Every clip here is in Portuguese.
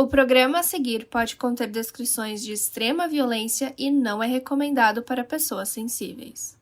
O programa a seguir pode conter descrições de extrema violência e não é recomendado para pessoas sensíveis.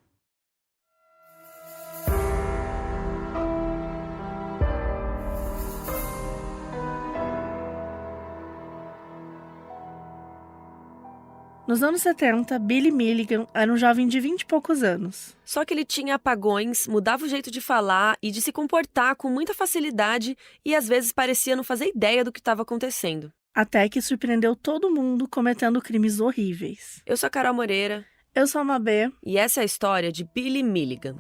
Nos anos 70, Billy Milligan era um jovem de 20 e poucos anos. Só que ele tinha apagões, mudava o jeito de falar e de se comportar com muita facilidade e às vezes parecia não fazer ideia do que estava acontecendo. Até que surpreendeu todo mundo cometendo crimes horríveis. Eu sou a Carol Moreira. Eu sou a Mabê. E essa é a história de Billy Milligan.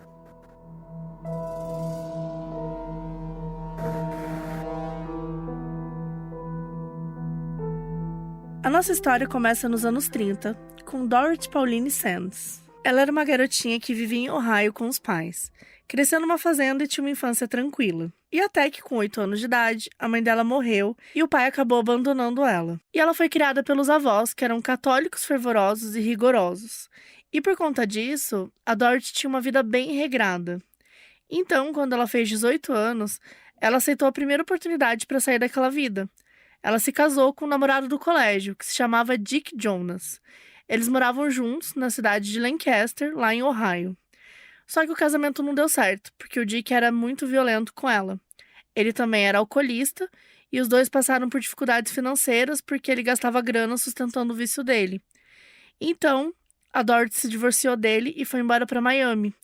A nossa história começa nos anos 30, com Dorothy Pauline Sands. Ela era uma garotinha que vivia em Ohio com os pais. Cresceu numa fazenda e tinha uma infância tranquila. E até que, com 8 anos de idade, a mãe dela morreu e o pai acabou abandonando ela. E ela foi criada pelos avós, que eram católicos fervorosos e rigorosos. E por conta disso, a Dorothy tinha uma vida bem regrada. Então, quando ela fez 18 anos, ela aceitou a primeira oportunidade para sair daquela vida. Ela se casou com um namorado do colégio, que se chamava Dick Jonas. Eles moravam juntos na cidade de Lancaster, lá em Ohio. Só que o casamento não deu certo, porque o Dick era muito violento com ela. Ele também era alcoolista, e os dois passaram por dificuldades financeiras porque ele gastava grana sustentando o vício dele. Então, a Dorothy se divorciou dele e foi embora para Miami.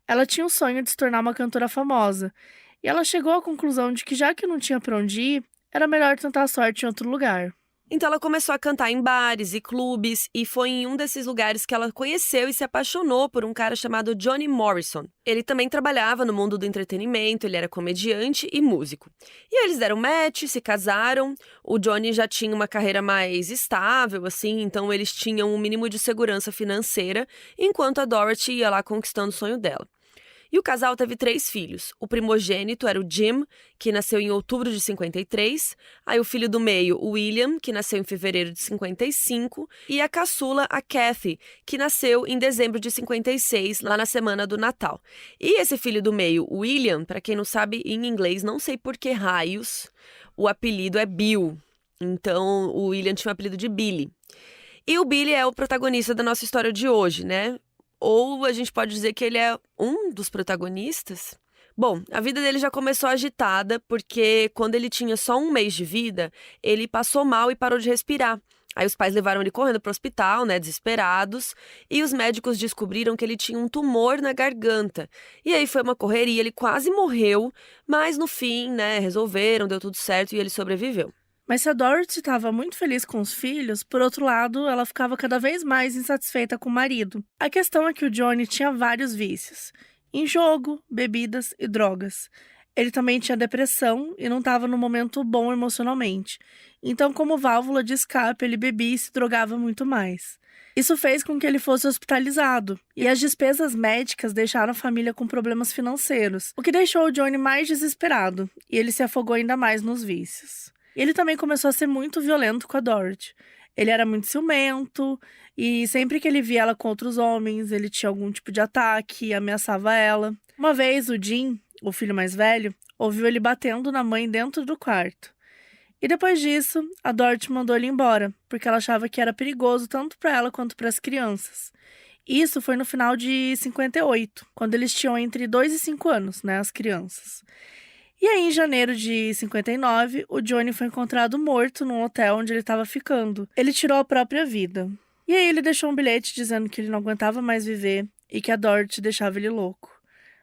Ela tinha o sonho de se tornar uma cantora famosa, e ela chegou à conclusão de que já que não tinha para onde ir, era melhor tentar a sorte em outro lugar. Então ela começou a cantar em bares e clubes e foi em um desses lugares que ela conheceu e se apaixonou por um cara chamado Johnny Morrison. Ele também trabalhava no mundo do entretenimento, ele era comediante e músico. E aí eles deram match, se casaram. O Johnny já tinha uma carreira mais estável, assim, então eles tinham um mínimo de segurança financeira, enquanto a Dorothy ia lá conquistando o sonho dela. E o casal teve 3 filhos. O primogênito era o Jim, que nasceu em outubro de 53. Aí o filho do meio, o William, que nasceu em fevereiro de 55. E a caçula, a Kathy, que nasceu em dezembro de 56, lá na semana do Natal. E esse filho do meio, o William, para quem não sabe, em inglês, não sei por que raios, o apelido é Bill. Então o William tinha o apelido de Billy. E o Billy é o protagonista da nossa história de hoje, né? Ou a gente pode dizer que ele é um dos protagonistas? Bom, a vida dele já começou agitada, porque quando ele tinha só 1 mês de vida, ele passou mal e parou de respirar. Aí os pais levaram ele correndo para o hospital, né, desesperados, e os médicos descobriram que ele tinha um tumor na garganta. E aí foi uma correria, ele quase morreu, mas no fim, né, resolveram, deu tudo certo e ele sobreviveu. Mas se a Dorothy estava muito feliz com os filhos, por outro lado, ela ficava cada vez mais insatisfeita com o marido. A questão é que o Johnny tinha vários vícios: em jogo, bebidas e drogas. Ele também tinha depressão e não estava num momento bom emocionalmente. Então, como válvula de escape, ele bebia e se drogava muito mais. Isso fez com que ele fosse hospitalizado, e as despesas médicas deixaram a família com problemas financeiros, o que deixou o Johnny mais desesperado, e ele se afogou ainda mais nos vícios. Ele também começou a ser muito violento com a Dorothy. Ele era muito ciumento e sempre que ele via ela com outros homens, ele tinha algum tipo de ataque e ameaçava ela. Uma vez, o Jim, o filho mais velho, ouviu ele batendo na mãe dentro do quarto. E depois disso, a Dorothy mandou ele embora, porque ela achava que era perigoso tanto para ela quanto para as crianças. Isso foi no final de 58, quando eles tinham entre 2 e 5 anos, né, as crianças. E aí, em janeiro de 59, o Johnny foi encontrado morto num hotel onde ele estava ficando. Ele tirou a própria vida. E aí ele deixou um bilhete dizendo que ele não aguentava mais viver e que a Dorothy deixava ele louco.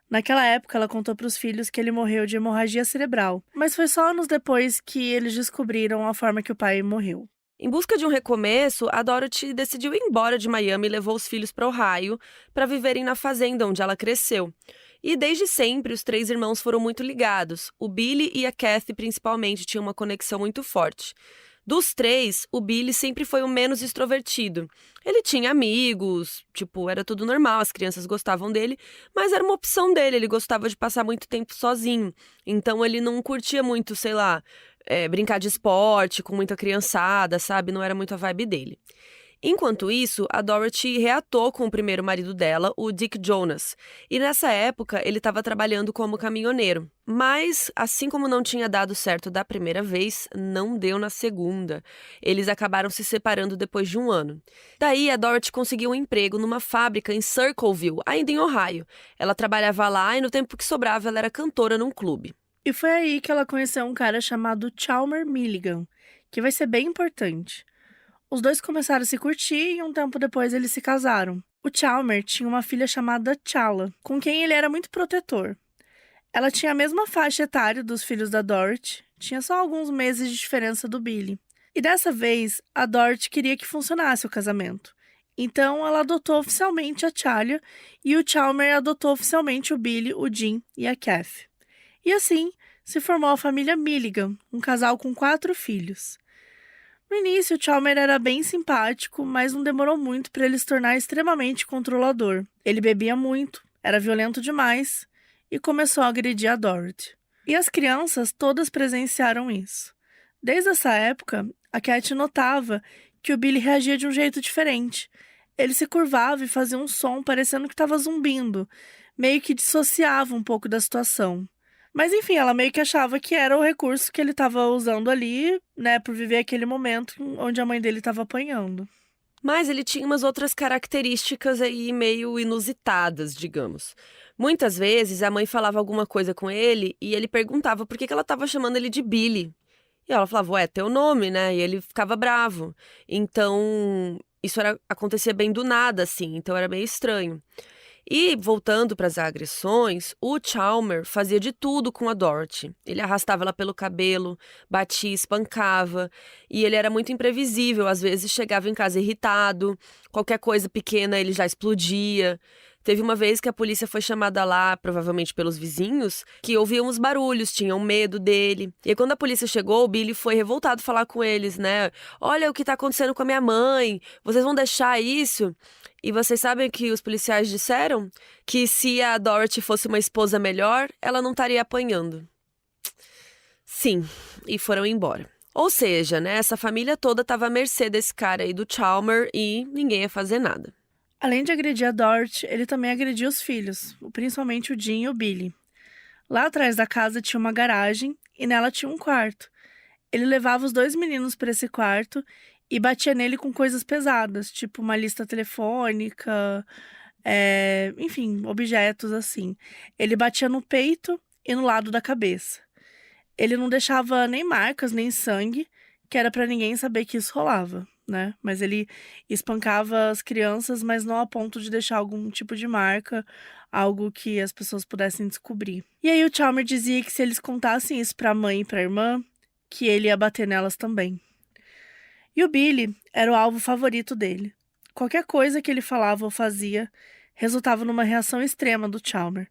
Naquela época, ela contou para os filhos que ele morreu de hemorragia cerebral, mas foi só anos depois que eles descobriram a forma que o pai morreu. Em busca de um recomeço, a Dorothy decidiu ir embora de Miami e levou os filhos para Ohio para viverem na fazenda onde ela cresceu. E desde sempre, os 3 irmãos foram muito ligados. O Billy e a Kathy, principalmente, tinham uma conexão muito forte. Dos 3, o Billy sempre foi o menos extrovertido. Ele tinha amigos, era tudo normal, as crianças gostavam dele, mas era uma opção dele, ele gostava de passar muito tempo sozinho. Então ele não curtia muito, brincar de esporte com muita criançada, sabe? Não era muito a vibe dele. Enquanto isso, a Dorothy reatou com o primeiro marido dela, o Dick Jonas, e nessa época ele estava trabalhando como caminhoneiro. Mas, assim como não tinha dado certo da primeira vez, não deu na segunda. Eles acabaram se separando depois de um ano. Daí, a Dorothy conseguiu um emprego numa fábrica em Circleville, ainda em Ohio. Ela trabalhava lá e no tempo que sobrava ela era cantora num clube. E foi aí que ela conheceu um cara chamado Chalmer Milligan, que vai ser bem importante. Os dois começaram a se curtir e um tempo depois eles se casaram. O Chalmer tinha uma filha chamada Chala, com quem ele era muito protetor. Ela tinha a mesma faixa etária dos filhos da Dorothy, tinha só alguns meses de diferença do Billy. E dessa vez, a Dorothy queria que funcionasse o casamento. Então, ela adotou oficialmente a Chalia e o Chalmer adotou oficialmente o Billy, o Jim e a Kathy. E assim, se formou a família Milligan, um casal com 4 filhos. No início, o Chalmer era bem simpático, mas não demorou muito para ele se tornar extremamente controlador. Ele bebia muito, era violento demais e começou a agredir a Dorothy. E as crianças todas presenciaram isso. Desde essa época, a Cat notava que o Billy reagia de um jeito diferente. Ele se curvava e fazia um som parecendo que estava zumbindo, meio que dissociava um pouco da situação. Mas enfim, ela meio que achava que era o recurso que ele estava usando ali, né, por viver aquele momento onde a mãe dele estava apanhando. Mas ele tinha umas outras características aí meio inusitadas, digamos. Muitas vezes a mãe falava alguma coisa com ele e ele perguntava por que ela estava chamando ele de Billy. E ela falava, ué, teu nome, né? E ele ficava bravo. Então, acontecia bem do nada, assim, então era meio estranho. E, voltando para as agressões, o Chalmer fazia de tudo com a Dorothy. Ele arrastava ela pelo cabelo, batia, espancava, e ele era muito imprevisível. Às vezes chegava em casa irritado, qualquer coisa pequena ele já explodia. Teve uma vez que a polícia foi chamada lá, provavelmente pelos vizinhos, que ouviam os barulhos, tinham medo dele. E aí, quando a polícia chegou, o Billy foi revoltado falar com eles, né? Olha o que tá acontecendo com a minha mãe, vocês vão deixar isso? E vocês sabem o que os policiais disseram? Que se a Dorothy fosse uma esposa melhor, ela não estaria apanhando. Sim, e foram embora. Ou seja, né, essa família toda estava à mercê desse cara aí do Chalmer e ninguém ia fazer nada. Além de agredir a Dorothy, ele também agredia os filhos, principalmente o Jim e o Billy. Lá atrás da casa tinha uma garagem e nela tinha um quarto. Ele levava os 2 meninos para esse quarto e batia nele com coisas pesadas, tipo uma lista telefônica, enfim, objetos assim. Ele batia no peito e no lado da cabeça. Ele não deixava nem marcas, nem sangue, que era para ninguém saber que isso rolava, né? Mas ele espancava as crianças, mas não a ponto de deixar algum tipo de marca, algo que as pessoas pudessem descobrir. E aí o Chalmer dizia que se eles contassem isso para a mãe e para a irmã, que ele ia bater nelas também. E o Billy era o alvo favorito dele. Qualquer coisa que ele falava ou fazia resultava numa reação extrema do Chalmer.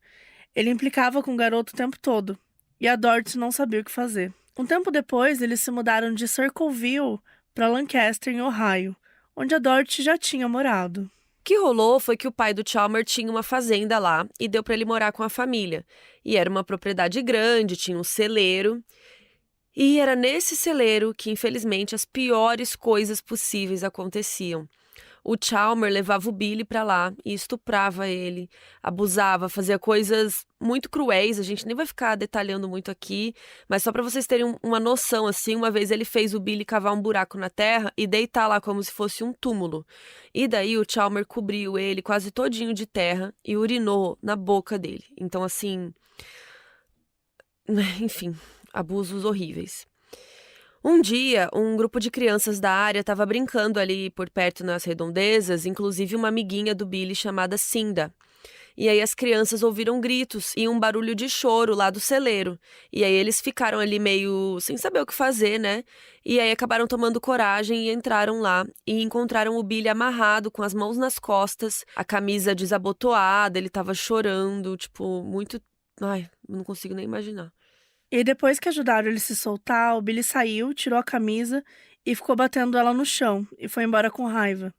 Ele implicava com o garoto o tempo todo, e a Dorothy não sabia o que fazer. Um tempo depois, eles se mudaram de Circleville para Lancaster, em Ohio, onde a Dorothy já tinha morado. O que rolou foi que o pai do Chalmer tinha uma fazenda lá e deu para ele morar com a família. E era uma propriedade grande, tinha um celeiro. E era nesse celeiro que, infelizmente, as piores coisas possíveis aconteciam. O Chalmer levava o Billy pra lá e estuprava ele, abusava, fazia coisas muito cruéis. A gente nem vai ficar detalhando muito aqui, mas só pra vocês terem uma noção, assim, uma vez ele fez o Billy cavar um buraco na terra e deitar lá como se fosse um túmulo. E daí o Chalmer cobriu ele quase todinho de terra e urinou na boca dele. Então, assim, enfim, abusos horríveis. Um dia, um grupo de crianças da área estava brincando ali por perto nas redondezas, inclusive uma amiguinha do Billy chamada Cinda. E aí as crianças ouviram gritos e um barulho de choro lá do celeiro. E aí eles ficaram ali meio sem saber o que fazer, né? E aí acabaram tomando coragem e entraram lá e encontraram o Billy amarrado com as mãos nas costas, a camisa desabotoada, ele tava chorando, tipo, muito... Ai, não consigo nem imaginar. E depois que ajudaram ele a se soltar, o Billy saiu, tirou a camisa e ficou batendo ela no chão e foi embora com raiva.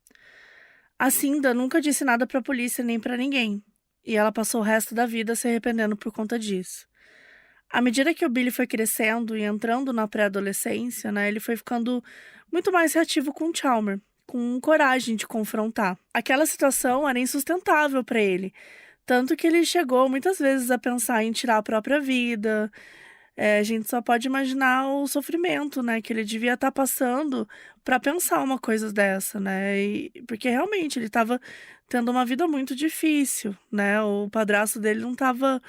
A Cinda nunca disse nada pra polícia nem pra ninguém, e ela passou o resto da vida se arrependendo por conta disso. À medida que o Billy foi crescendo e entrando na pré-adolescência, né, ele foi ficando muito mais reativo com o Chalmer, com coragem de confrontar. Aquela situação era insustentável para ele, tanto que ele chegou muitas vezes a pensar em tirar a própria vida. A gente só pode imaginar o sofrimento, né, que ele devia estar passando para pensar uma coisa dessa, né? Porque realmente ele estava tendo uma vida muito difícil, né? O padrasto dele não estava.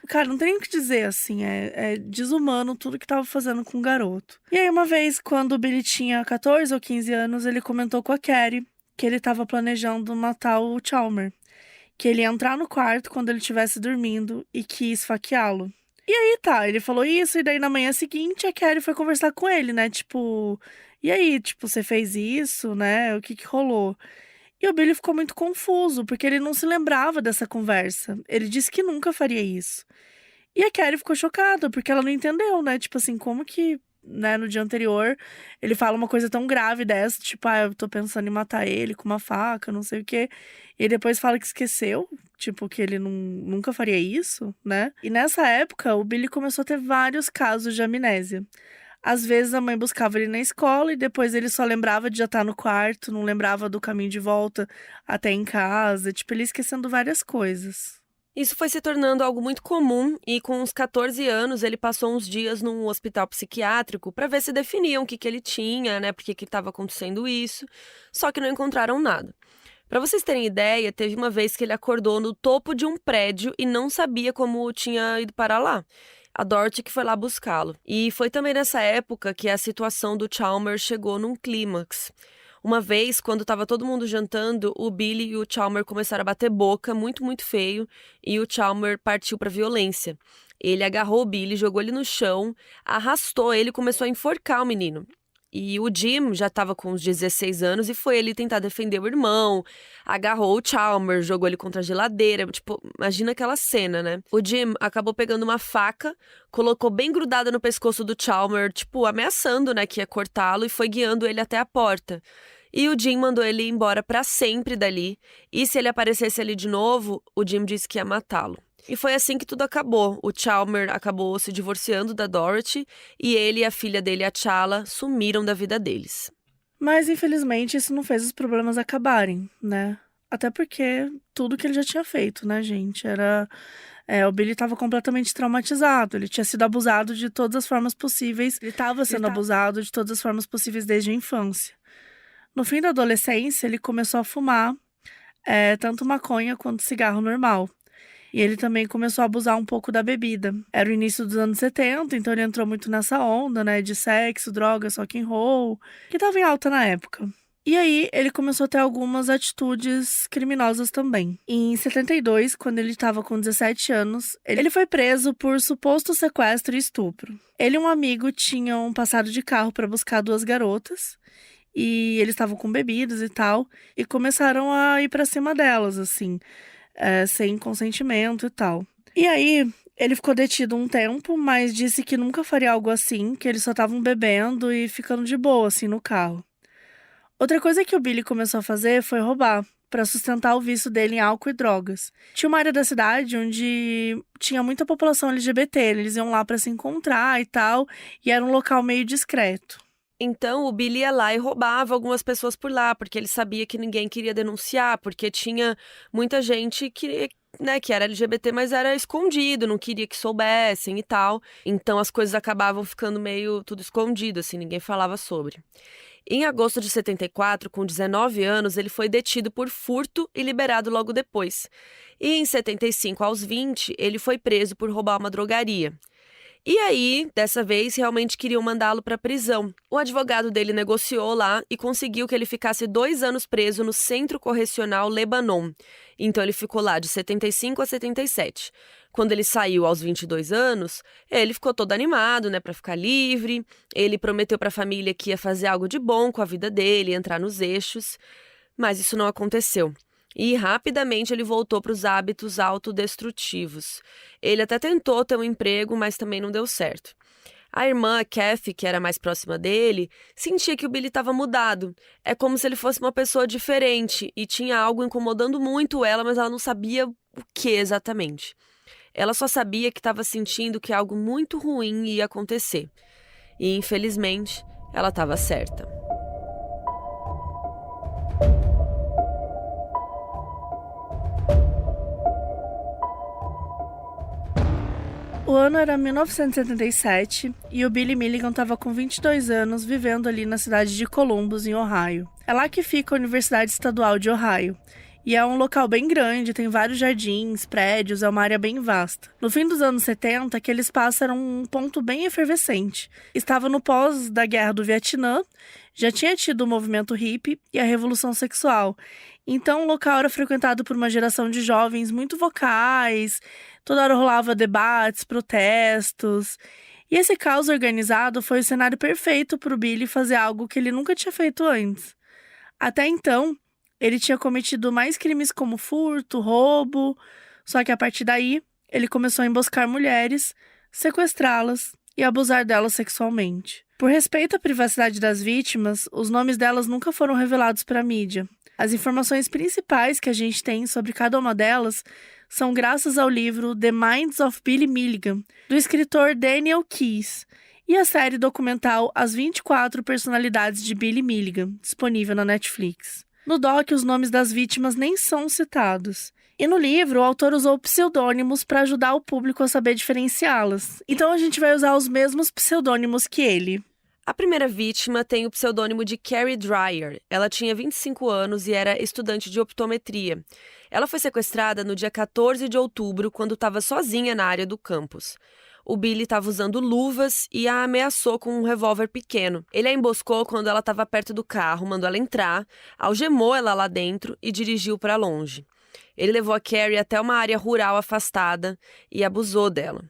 Cara, não tem nem o que dizer, assim, é desumano tudo que estava fazendo com o garoto. E aí, uma vez, quando o Billy tinha 14 ou 15 anos, ele comentou com a Carrie que ele estava planejando matar o Chalmer, que ele ia entrar no quarto quando ele estivesse dormindo e que ia esfaqueá-lo. E aí tá, ele falou isso, e daí na manhã seguinte a Carrie foi conversar com ele, né? Tipo, e aí, tipo, você fez isso, né? O que rolou? E o Billy ficou muito confuso, porque ele não se lembrava dessa conversa. Ele disse que nunca faria isso. E a Carrie ficou chocada, porque ela não entendeu, né? Tipo assim, como que, né, no dia anterior, ele fala uma coisa tão grave dessa, tipo, eu tô pensando em matar ele com uma faca, não sei o quê. E depois fala que esqueceu, tipo, que ele nunca faria isso, né? E nessa época, o Billy começou a ter vários casos de amnésia. Às vezes a mãe buscava ele na escola e depois ele só lembrava de já estar no quarto, não lembrava do caminho de volta até em casa, tipo, ele ia esquecendo várias coisas. Isso foi se tornando algo muito comum e com uns 14 anos ele passou uns dias num hospital psiquiátrico para ver se definiam o que ele tinha, né, por que estava acontecendo isso, só que não encontraram nada. Para vocês terem ideia, teve uma vez que ele acordou no topo de um prédio e não sabia como tinha ido parar lá. A Dorothy que foi lá buscá-lo. E foi também nessa época que a situação do Chalmer chegou num clímax. Uma vez, quando estava todo mundo jantando, o Billy e o Chalmer começaram a bater boca, muito, muito feio, e o Chalmer partiu para violência. Ele agarrou o Billy, jogou ele no chão, arrastou ele e começou a enforcar o menino. E o Jim já estava com uns 16 anos e foi ele tentar defender o irmão, agarrou o Chalmer, jogou ele contra a geladeira, tipo, imagina aquela cena, né? O Jim acabou pegando uma faca, colocou bem grudada no pescoço do Chalmer, tipo, ameaçando, né, que ia cortá-lo e foi guiando ele até a porta. E o Jim mandou ele ir embora pra sempre dali, e se ele aparecesse ali de novo, o Jim disse que ia matá-lo. E foi assim que tudo acabou. O Chalmer acabou se divorciando da Dorothy e ele e a filha dele, a Chala, sumiram da vida deles. Mas, infelizmente, isso não fez os problemas acabarem, né? Até porque tudo que ele já tinha feito, né, gente? O Billy estava completamente traumatizado. Ele tinha sido abusado de todas as formas possíveis. Ele estava sendo abusado de todas as formas possíveis desde a infância. No fim da adolescência, ele começou a fumar tanto maconha quanto cigarro normal. E ele também começou a abusar um pouco da bebida. Era o início dos anos 70, então ele entrou muito nessa onda, né, de sexo, drogas, rock and roll, que tava em alta na época. E aí, ele começou a ter algumas atitudes criminosas também. Em 72, quando ele estava com 17 anos, ele foi preso por suposto sequestro e estupro. Ele e um amigo tinham passado de carro para buscar duas garotas, e eles estavam com bebidas e tal, e começaram a ir para cima delas, assim, sem consentimento e tal. E aí, ele ficou detido um tempo, mas disse que nunca faria algo assim, que eles só estavam bebendo e ficando de boa, assim, no carro. Outra coisa que o Billy começou a fazer foi roubar, para sustentar o vício dele em álcool e drogas. Tinha uma área da cidade onde tinha muita população LGBT, eles iam lá para se encontrar e tal, e era um local meio discreto. Então, o Billy ia lá e roubava algumas pessoas por lá, porque ele sabia que ninguém queria denunciar, porque tinha muita gente que, né, que era LGBT, mas era escondido, não queria que soubessem e tal. Então, as coisas acabavam ficando meio tudo escondido, assim, ninguém falava sobre. Em agosto de 74, com 19 anos, ele foi detido por furto e liberado logo depois. E em 75, aos 20, ele foi preso por roubar uma drogaria. E aí, dessa vez, realmente queriam mandá-lo para a prisão. O advogado dele negociou lá e conseguiu que ele ficasse 2 anos preso no Centro Correcional Lebanon. Então ele ficou lá de 75 a 77. Quando ele saiu aos 22 anos, ele ficou todo animado, né, para ficar livre. Ele prometeu para a família que ia fazer algo de bom com a vida dele, entrar nos eixos. Mas isso não aconteceu. E rapidamente ele voltou para os hábitos autodestrutivos. Ele até tentou ter um emprego, mas também não deu certo. A irmã, a Kathy, que era mais próxima dele, sentia que o Billy estava mudado. É como se ele fosse uma pessoa diferente e tinha algo incomodando muito ela, mas ela não sabia o que exatamente. Ela só sabia que estava sentindo que algo muito ruim ia acontecer. E, infelizmente, ela estava certa. O ano era 1977 e o Billy Milligan estava com 22 anos vivendo ali na cidade de Columbus, em Ohio. É lá que fica a Universidade Estadual de Ohio. E é um local bem grande, tem vários jardins, prédios, é uma área bem vasta. No fim dos anos 70, aquele espaço era um ponto bem efervescente. Estava no pós da Guerra do Vietnã, já tinha tido o movimento hippie e a revolução sexual. Então o local era frequentado por uma geração de jovens muito vocais, toda hora rolava debates, protestos. E esse caos organizado foi o cenário perfeito para o Billy fazer algo que ele nunca tinha feito antes. Até então, ele tinha cometido mais crimes como furto, roubo, só que a partir daí, ele começou a emboscar mulheres, sequestrá-las e abusar delas sexualmente. Por respeito à privacidade das vítimas, os nomes delas nunca foram revelados para a mídia. As informações principais que a gente tem sobre cada uma delas são graças ao livro The Minds of Billy Milligan, do escritor Daniel Keyes, e a série documental As 24 Personalidades de Billy Milligan, disponível na Netflix. No doc, os nomes das vítimas nem são citados. E no livro, o autor usou pseudônimos para ajudar o público a saber diferenciá-las. Então a gente vai usar os mesmos pseudônimos que ele. A primeira vítima tem o pseudônimo de Carrie Dreyer. Ela tinha 25 anos e era estudante de optometria. Ela foi sequestrada no dia 14 de outubro, quando estava sozinha na área do campus. O Billy estava usando luvas e a ameaçou com um revólver pequeno. Ele a emboscou quando ela estava perto do carro, mandou ela entrar, algemou ela lá dentro e dirigiu para longe. Ele levou a Carrie até uma área rural afastada e abusou dela.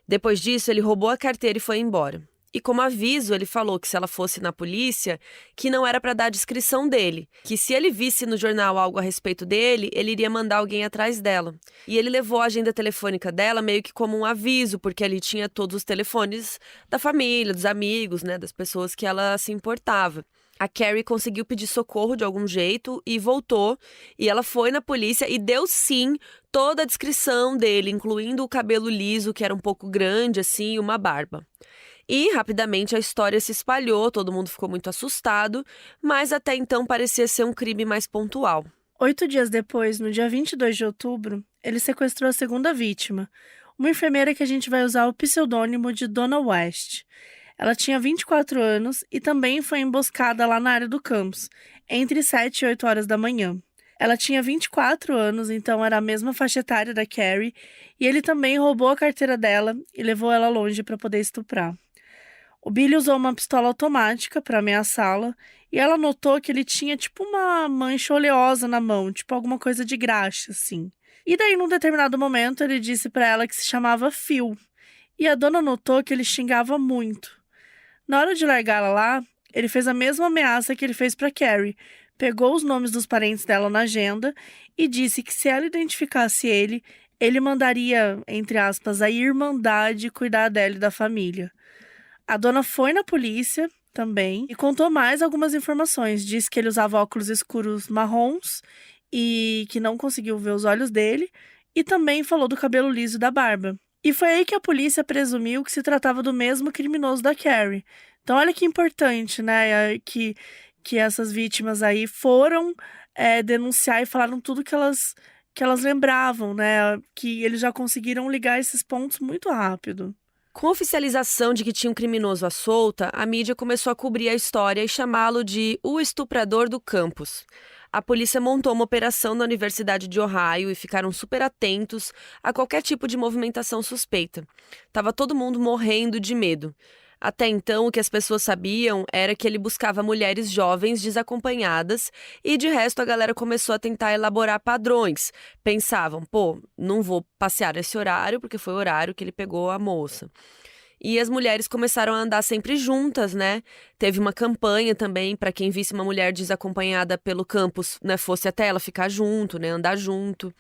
Depois disso, ele roubou a carteira e foi embora. E como aviso, ele falou que se ela fosse na polícia, que não era para dar a descrição dele, que se ele visse no jornal algo a respeito dele, ele iria mandar alguém atrás dela. E ele levou a agenda telefônica dela meio que como um aviso, porque ali tinha todos os telefones da família, dos amigos, né, das pessoas que ela se importava. A Carrie conseguiu pedir socorro de algum jeito e voltou, e ela foi na polícia e deu sim toda a descrição dele, incluindo o cabelo liso, que era um pouco grande assim, e uma barba. E, rapidamente, a história se espalhou, todo mundo ficou muito assustado, mas até então parecia ser um crime mais pontual. 8 dias depois, no dia 22 de outubro, ele sequestrou a segunda vítima, uma enfermeira que a gente vai usar o pseudônimo de Donna West. Ela tinha 24 anos e também foi emboscada lá na área do campus, entre 7 e 8 horas da manhã. Ela tinha 24 anos, então era a mesma faixa etária da Carrie, e ele também roubou a carteira dela e levou ela longe para poder estuprar. O Billy usou uma pistola automática para ameaçá-la e ela notou que ele tinha tipo uma mancha oleosa na mão, tipo alguma coisa de graxa, assim. E daí, num determinado momento, ele disse para ela que se chamava Phil. E a dona notou que ele xingava muito. Na hora de largá-la lá, ele fez a mesma ameaça que ele fez para Carrie. Pegou os nomes dos parentes dela na agenda e disse que se ela identificasse ele mandaria, entre aspas, a Irmandade cuidar dela e da família. A dona foi na polícia também e contou mais algumas informações. Disse que ele usava óculos escuros marrons e que não conseguiu ver os olhos dele. E também falou do cabelo liso e da barba. E foi aí que a polícia presumiu que se tratava do mesmo criminoso da Carrie. Então olha que importante, né? Que essas vítimas aí foram denunciar e falaram tudo que elas lembravam, né? Que eles já conseguiram ligar esses pontos muito rápido. Com a oficialização de que tinha um criminoso à solta, a mídia começou a cobrir a história e chamá-lo de o estuprador do campus. A polícia montou uma operação na Universidade de Ohio e ficaram super atentos a qualquer tipo de movimentação suspeita. Tava todo mundo morrendo de medo. Até então, o que as pessoas sabiam era que ele buscava mulheres jovens desacompanhadas e, de resto, a galera começou a tentar elaborar padrões. Pensavam, não vou passear nesse horário, porque foi o horário que ele pegou a moça. E as mulheres começaram a andar sempre juntas, né? Teve uma campanha também para quem visse uma mulher desacompanhada pelo campus, né, fosse até ela ficar junto, né, andar junto.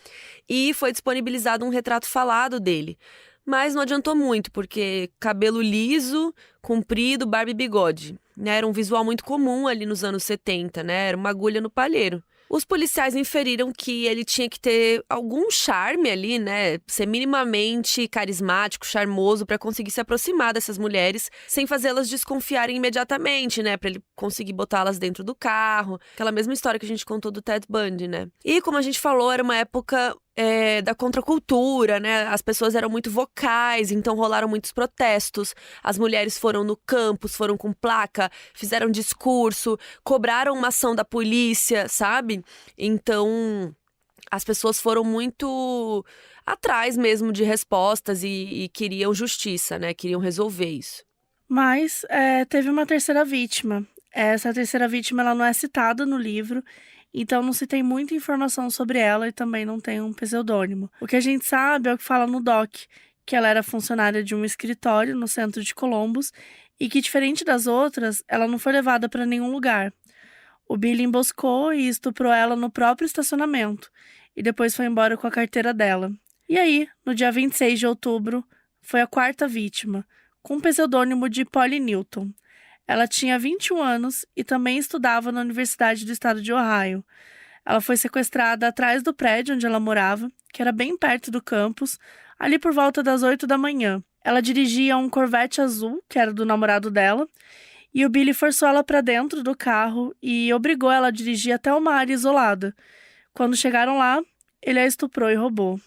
E foi disponibilizado um retrato falado dele. Mas não adiantou muito, porque cabelo liso, comprido, barba e bigode, né? Era um visual muito comum ali nos anos 70, né? Era uma agulha no palheiro. Os policiais inferiram que ele tinha que ter algum charme ali, né? Ser minimamente carismático, charmoso, para conseguir se aproximar dessas mulheres sem fazê-las desconfiarem imediatamente, né? Para ele conseguir botá-las dentro do carro. Aquela mesma história que a gente contou do Ted Bundy, né? E como a gente falou, era uma época da contracultura, né? As pessoas eram muito vocais, então rolaram muitos protestos. As mulheres foram no campus, foram com placa, fizeram discurso, cobraram uma ação da polícia, sabe? Então, as pessoas foram muito atrás mesmo de respostas e queriam justiça, né? Queriam resolver isso. Mas teve uma terceira vítima. Essa terceira vítima ela não é citada no livro, então não se tem muita informação sobre ela e também não tem um pseudônimo. O que a gente sabe é o que fala no doc, que ela era funcionária de um escritório no centro de Columbus e que, diferente das outras, ela não foi levada para nenhum lugar. O Billy emboscou e estuprou ela no próprio estacionamento e depois foi embora com a carteira dela. E aí, no dia 26 de outubro, foi a quarta vítima, com o pseudônimo de Polly Newton. Ela tinha 21 anos e também estudava na Universidade do Estado de Ohio. Ela foi sequestrada atrás do prédio onde ela morava, que era bem perto do campus, ali por volta das 8 da manhã. Ela dirigia um Corvette azul, que era do namorado dela, e o Billy forçou ela para dentro do carro e obrigou ela a dirigir até uma área isolada. Quando chegaram lá, ele a estuprou e roubou.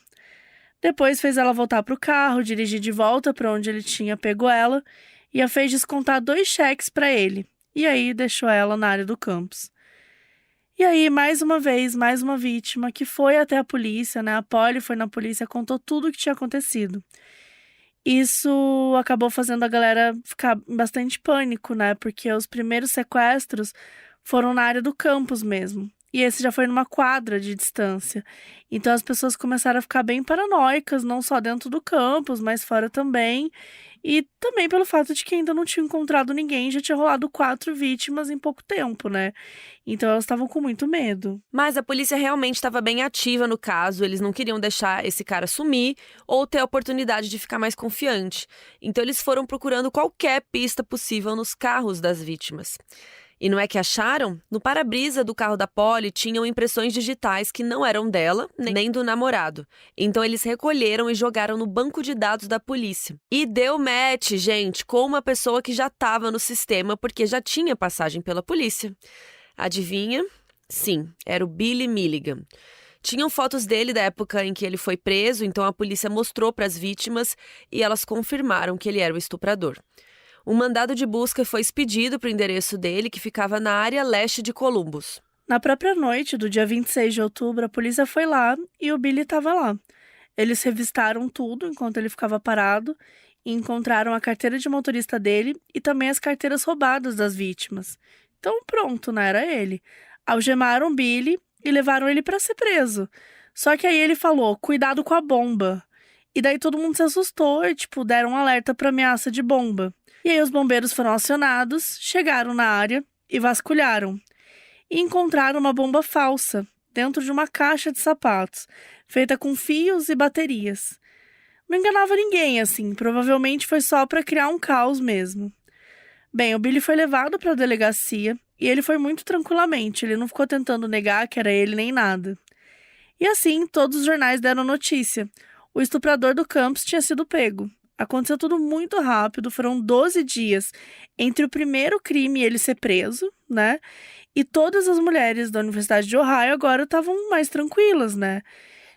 Depois fez ela voltar para o carro, dirigir de volta para onde ele tinha pego ela e a fez descontar 2 cheques para ele. E aí deixou ela na área do campus. E aí, mais uma vez, mais uma vítima que foi até a polícia, né? A Polly foi na polícia, contou tudo o que tinha acontecido. Isso acabou fazendo a galera ficar em bastante pânico, né? Porque os primeiros sequestros foram na área do campus mesmo. E esse já foi numa quadra de distância. Então as pessoas começaram a ficar bem paranoicas, não só dentro do campus, mas fora também. E também pelo fato de que ainda não tinha encontrado ninguém, já tinha rolado 4 vítimas em pouco tempo, né? Então elas estavam com muito medo. Mas a polícia realmente estava bem ativa no caso, eles não queriam deixar esse cara sumir ou ter a oportunidade de ficar mais confiante. Então eles foram procurando qualquer pista possível nos carros das vítimas. E não é que acharam? No para-brisa do carro da Polly tinham impressões digitais que não eram dela, nem do namorado. Então eles recolheram e jogaram no banco de dados da polícia. E deu match, gente, com uma pessoa que já estava no sistema porque já tinha passagem pela polícia. Adivinha? Sim, era o Billy Milligan. Tinham fotos dele da época em que ele foi preso, então a polícia mostrou para as vítimas e elas confirmaram que ele era o estuprador. Um mandado de busca foi expedido para o endereço dele, que ficava na área leste de Columbus. Na própria noite do dia 26 de outubro, a polícia foi lá e o Billy estava lá. Eles revistaram tudo enquanto ele ficava parado e encontraram a carteira de motorista dele e também as carteiras roubadas das vítimas. Então pronto, né? Era ele. Algemaram o Billy e levaram ele para ser preso. Só que aí ele falou, cuidado com a bomba. E daí todo mundo se assustou e, deram um alerta para ameaça de bomba. E aí os bombeiros foram acionados, chegaram na área e vasculharam. E encontraram uma bomba falsa, dentro de uma caixa de sapatos, feita com fios e baterias. Não enganava ninguém, assim, provavelmente foi só para criar um caos mesmo. Bem, o Billy foi levado para a delegacia e ele foi muito tranquilamente, ele não ficou tentando negar que era ele nem nada. E assim, todos os jornais deram notícia. O estuprador do campus tinha sido pego. Aconteceu tudo muito rápido, foram 12 dias entre o primeiro crime e ele ser preso, né? E todas as mulheres da Universidade de Ohio agora estavam mais tranquilas, né?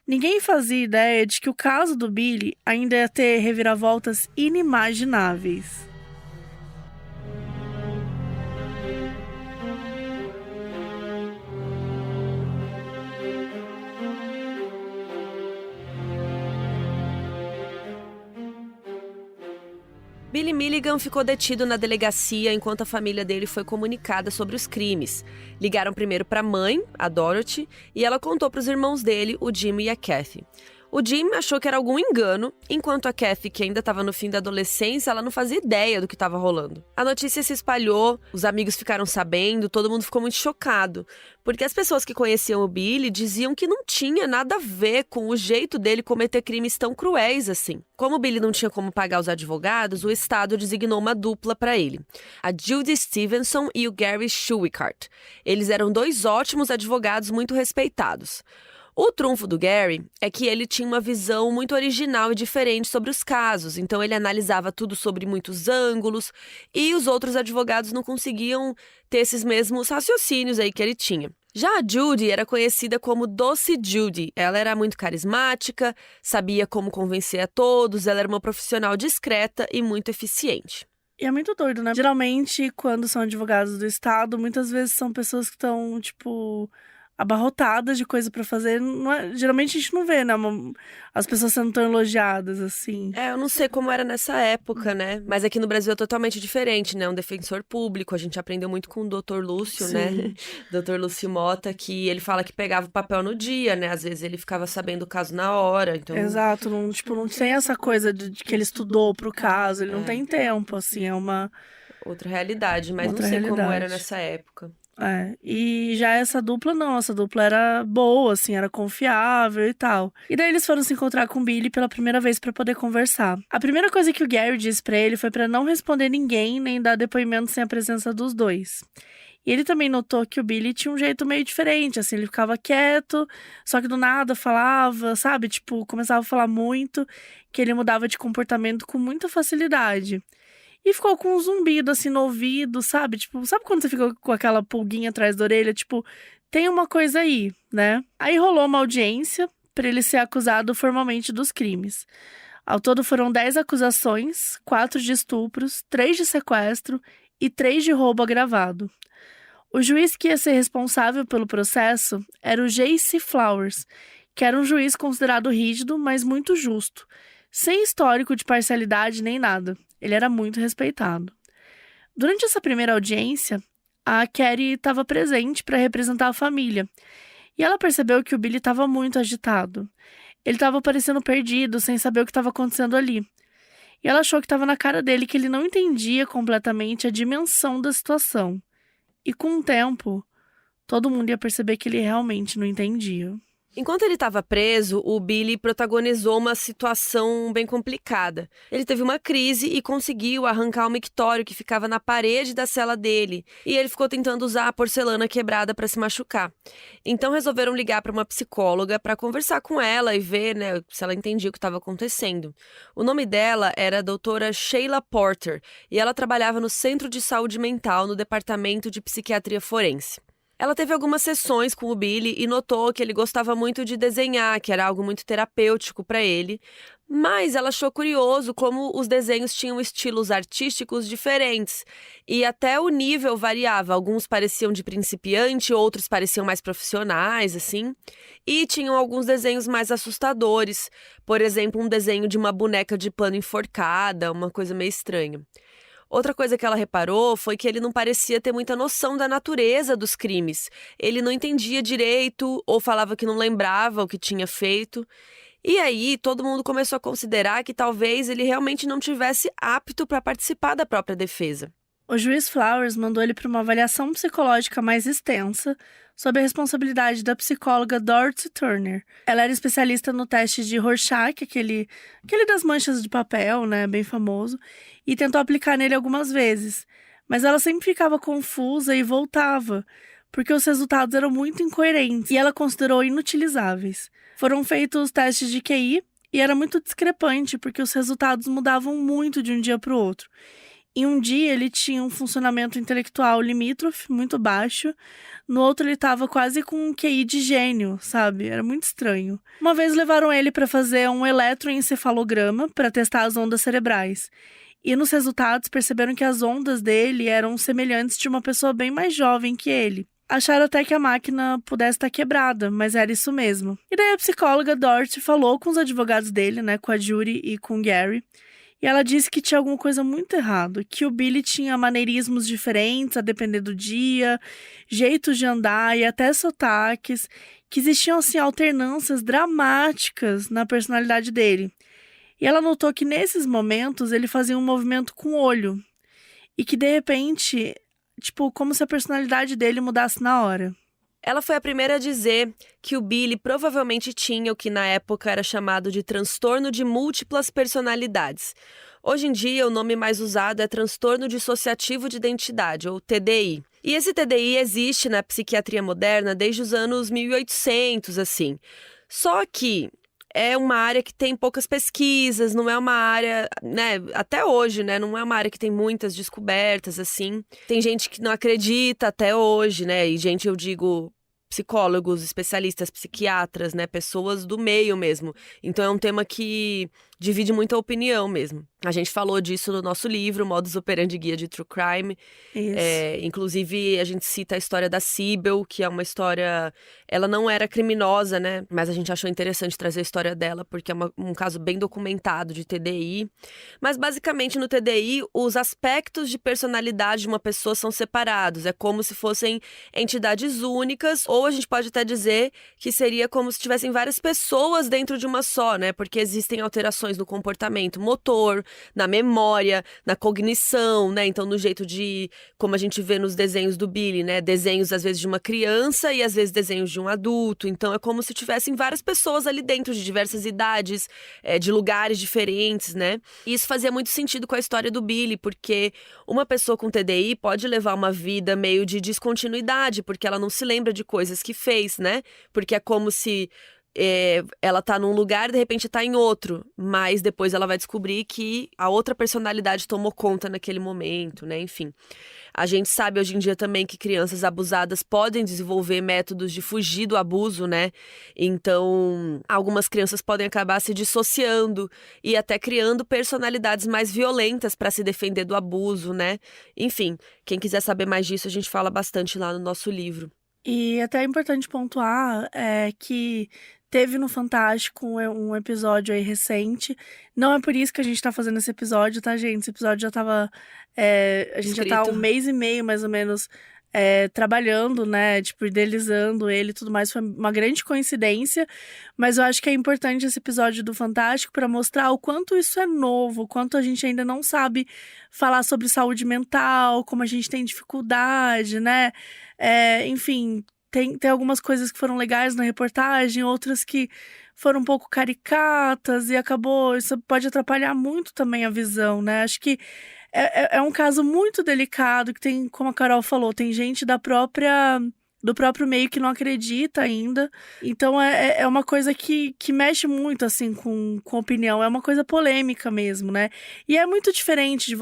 Ninguém fazia ideia de que o caso do Billy ainda ia ter reviravoltas inimagináveis. Billy Milligan ficou detido na delegacia enquanto a família dele foi comunicada sobre os crimes. Ligaram primeiro para a mãe, a Dorothy, e ela contou para os irmãos dele, o Jim e a Kathy. O Jim achou que era algum engano, enquanto a Kathy, que ainda estava no fim da adolescência, ela não fazia ideia do que estava rolando. A notícia se espalhou, os amigos ficaram sabendo, todo mundo ficou muito chocado, porque as pessoas que conheciam o Billy diziam que não tinha nada a ver com o jeito dele cometer crimes tão cruéis assim. Como o Billy não tinha como pagar os advogados, o Estado designou uma dupla para ele, a Judy Stevenson e o Gary Schuicart. Eles eram 2 ótimos advogados muito respeitados. O trunfo do Gary é que ele tinha uma visão muito original e diferente sobre os casos, então ele analisava tudo sobre muitos ângulos e os outros advogados não conseguiam ter esses mesmos raciocínios aí que ele tinha. Já a Judy era conhecida como Doce Judy. Ela era muito carismática, sabia como convencer a todos, ela era uma profissional discreta e muito eficiente. E é muito doido, né? Geralmente, quando são advogados do estado, muitas vezes são pessoas que estão, tipo, abarrotadas de coisa pra fazer. Geralmente a gente não vê, né? As pessoas sendo tão elogiadas, assim. Eu não sei como era nessa época, né? Mas aqui no Brasil é totalmente diferente, né? Um defensor público, a gente aprendeu muito com o Dr. Lúcio, né? Dr. Lúcio Mota, que ele fala que pegava o papel no dia, né? Às vezes ele ficava sabendo o caso na hora, então... Exato, não tem essa coisa de que ele estudou pro caso, ele não tem tempo, assim, é uma... Outra realidade, mas Outra não sei como realidade. era nessa época. E já essa dupla não, essa dupla era boa, assim, era confiável e tal. E daí eles foram se encontrar com o Billy pela primeira vez pra poder conversar. A primeira coisa que o Gary disse pra ele foi pra não responder ninguém nem dar depoimento sem a presença dos dois. E ele também notou que o Billy tinha um jeito meio diferente, assim, ele ficava quieto, só que do nada falava, sabe? Tipo, começava a falar muito, que ele mudava de comportamento com muita facilidade. E ficou com um zumbido, assim, no ouvido, sabe? Tipo, sabe quando você fica com aquela pulguinha atrás da orelha? Tipo, tem uma coisa aí, né? Aí rolou uma audiência pra ele ser acusado formalmente dos crimes. Ao todo foram 10 acusações, 4 de estupros, 3 de sequestro e 3 de roubo agravado. O juiz que ia ser responsável pelo processo era o J.C. Flowers, que era um juiz considerado rígido, mas muito justo, sem histórico de parcialidade nem nada. Ele era muito respeitado. Durante essa primeira audiência, a Carrie estava presente para representar a família. E ela percebeu que o Billy estava muito agitado. Ele estava parecendo perdido, sem saber o que estava acontecendo ali. E ela achou que estava na cara dele que ele não entendia completamente a dimensão da situação. E com o tempo, todo mundo ia perceber que ele realmente não entendia. Enquanto ele estava preso, o Billy protagonizou uma situação bem complicada. Ele teve uma crise e conseguiu arrancar o mictório que ficava na parede da cela dele. E ele ficou tentando usar a porcelana quebrada para se machucar. Então resolveram ligar para uma psicóloga para conversar com ela e ver, né, se ela entendia o que estava acontecendo. O nome dela era a doutora Sheila Porter e ela trabalhava no Centro de Saúde Mental no Departamento de Psiquiatria Forense. Ela teve algumas sessões com o Billy e notou que ele gostava muito de desenhar, que era algo muito terapêutico para ele, mas ela achou curioso como os desenhos tinham estilos artísticos diferentes e até o nível variava. Alguns pareciam de principiante, outros pareciam mais profissionais, assim, e tinham alguns desenhos mais assustadores, por exemplo, um desenho de uma boneca de pano enforcada, uma coisa meio estranha. Outra coisa que ela reparou foi que ele não parecia ter muita noção da natureza dos crimes. Ele não entendia direito ou falava que não lembrava o que tinha feito. E aí, todo mundo começou a considerar que talvez ele realmente não tivesse apto para participar da própria defesa. O juiz Flowers mandou ele para uma avaliação psicológica mais extensa, sob a responsabilidade da psicóloga Dorothy Turner. Ela era especialista no teste de Rorschach, aquele das manchas de papel, né, bem famoso, e tentou aplicar nele algumas vezes. Mas ela sempre ficava confusa e voltava, porque os resultados eram muito incoerentes e ela considerou inutilizáveis. Foram feitos testes de QI e era muito discrepante, porque os resultados mudavam muito de um dia para o outro. Em um dia ele tinha um funcionamento intelectual limítrofe, muito baixo. No outro ele estava quase com um QI de gênio, sabe? Era muito estranho. Uma vez levaram ele para fazer um eletroencefalograma para testar as ondas cerebrais. E nos resultados perceberam que as ondas dele eram semelhantes de uma pessoa bem mais jovem que ele. Acharam até que a máquina pudesse estar quebrada, mas era isso mesmo. E daí a psicóloga Dorothy falou com os advogados dele, né, com a Judy e com o Gary. E ela disse que tinha alguma coisa muito errada, que o Billy tinha maneirismos diferentes a depender do dia, jeitos de andar e até sotaques, que existiam assim alternâncias dramáticas na personalidade dele. E ela notou que nesses momentos ele fazia um movimento com o olho e que de repente, tipo, como se a personalidade dele mudasse na hora. Ela foi a primeira a dizer que o Billy provavelmente tinha o que na época era chamado de transtorno de múltiplas personalidades. Hoje em dia, o nome mais usado é transtorno dissociativo de identidade, ou TDI. E esse TDI existe na psiquiatria moderna desde os anos 1800, assim. Só que é uma área que tem poucas pesquisas, não é uma área, né, até hoje, né, não é uma área que tem muitas descobertas, assim. Tem gente que não acredita até hoje, né, e gente, eu digo, psicólogos, especialistas, psiquiatras, né? Pessoas do meio mesmo. Então é um tema que divide muita opinião mesmo. A gente falou disso no nosso livro, Modus Operandi Guia de True Crime. Isso. Inclusive, a gente cita a história da Sybil, que é uma história... Ela não era criminosa, né? Mas a gente achou interessante trazer a história dela, porque é um caso bem documentado de TDI. Mas, basicamente, no TDI, os aspectos de personalidade de uma pessoa são separados. É como se fossem entidades únicas, ou a gente pode até dizer que seria como se tivessem várias pessoas dentro de uma só, né? Porque existem alterações no comportamento motor, na memória, na cognição, né? Então, no jeito de... Como a gente vê nos desenhos do Billy, né? Desenhos, às vezes, de uma criança e, às vezes, desenhos de um adulto. Então, é como se tivessem várias pessoas ali dentro, de diversas idades, de lugares diferentes, né? E isso fazia muito sentido com a história do Billy, porque uma pessoa com TDI pode levar uma vida meio de descontinuidade, porque ela não se lembra de coisas que fez, né? Porque é como se... ela tá num lugar e de repente tá em outro, mas depois ela vai descobrir que a outra personalidade tomou conta naquele momento, né? Enfim, a gente sabe hoje em dia também que crianças abusadas podem desenvolver métodos de fugir do abuso, né? Então, algumas crianças podem acabar se dissociando e até criando personalidades mais violentas para se defender do abuso, né? Enfim, quem quiser saber mais disso, a gente fala bastante lá no nosso livro. E até é importante pontuar que teve no Fantástico um episódio aí recente. Não é por isso que a gente tá fazendo esse episódio, tá, gente? Esse episódio já tava... a gente já tá há Escrito. 1 mês e meio, mais ou menos, trabalhando, né? Tipo, idealizando ele e tudo mais. Foi uma grande coincidência. Mas eu acho que é importante esse episódio do Fantástico para mostrar o quanto isso é novo, o quanto a gente ainda não sabe falar sobre saúde mental, como a gente tem dificuldade, né? Enfim, tem algumas coisas que foram legais na reportagem, outras que foram um pouco caricatas e acabou... Isso pode atrapalhar muito também a visão, né? Acho que é um caso muito delicado, que tem, como a Carol falou, tem gente do próprio meio que não acredita ainda. Então é uma coisa que mexe muito, assim, com opinião. É uma coisa polêmica mesmo, né? E é muito diferente de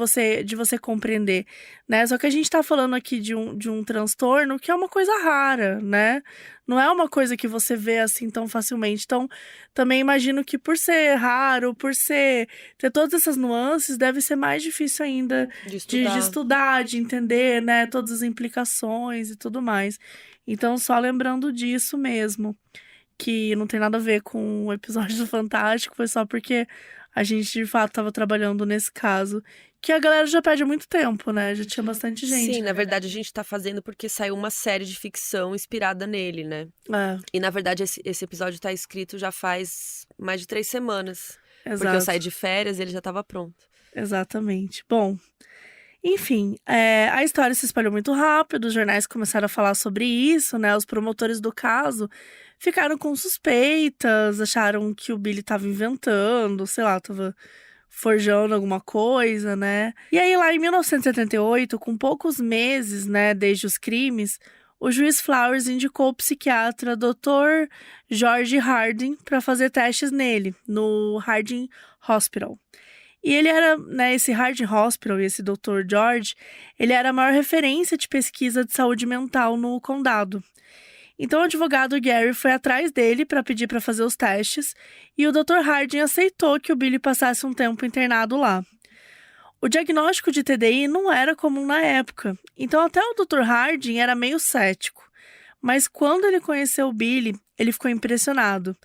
você compreender, né? Só que a gente tá falando aqui de um transtorno que é uma coisa rara, né? Não é uma coisa que você vê assim tão facilmente. Então, também imagino que por ser raro, ter todas essas nuances, deve ser mais difícil ainda De de estudar. estudar, de entender, né? Todas as implicações e tudo mais. Então, só lembrando disso mesmo, que não tem nada a ver com o episódio do Fantástico, foi só porque a gente, de fato, estava trabalhando nesse caso, que a galera já pede há muito tempo, né? Já tinha bastante gente. Sim, na verdade a gente tá fazendo porque saiu uma série de ficção inspirada nele, né? É, E na verdade esse episódio tá escrito já faz mais de 3 semanas. Porque eu exato. saí de férias e ele já tava pronto. Exatamente. Bom, enfim, a história se espalhou muito rápido, os jornais começaram a falar sobre isso, né? Os promotores do caso ficaram com suspeitas, acharam que o Billy estava inventando, sei lá, estava forjando alguma coisa, né? E aí, lá em 1978, com poucos meses, né, desde os crimes, o juiz Flowers indicou o psiquiatra Dr. George Harding para fazer testes nele, no Harding Hospital. E ele era, né, esse Harding Hospital e esse Dr. George, ele era a maior referência de pesquisa de saúde mental no condado. Então, o advogado Gary foi atrás dele para pedir para fazer os testes e o Dr. Harding aceitou que o Billy passasse um tempo internado lá. O diagnóstico de TDI não era comum na época, então até o Dr. Harding era meio cético. Mas quando ele conheceu o Billy, ele ficou impressionado.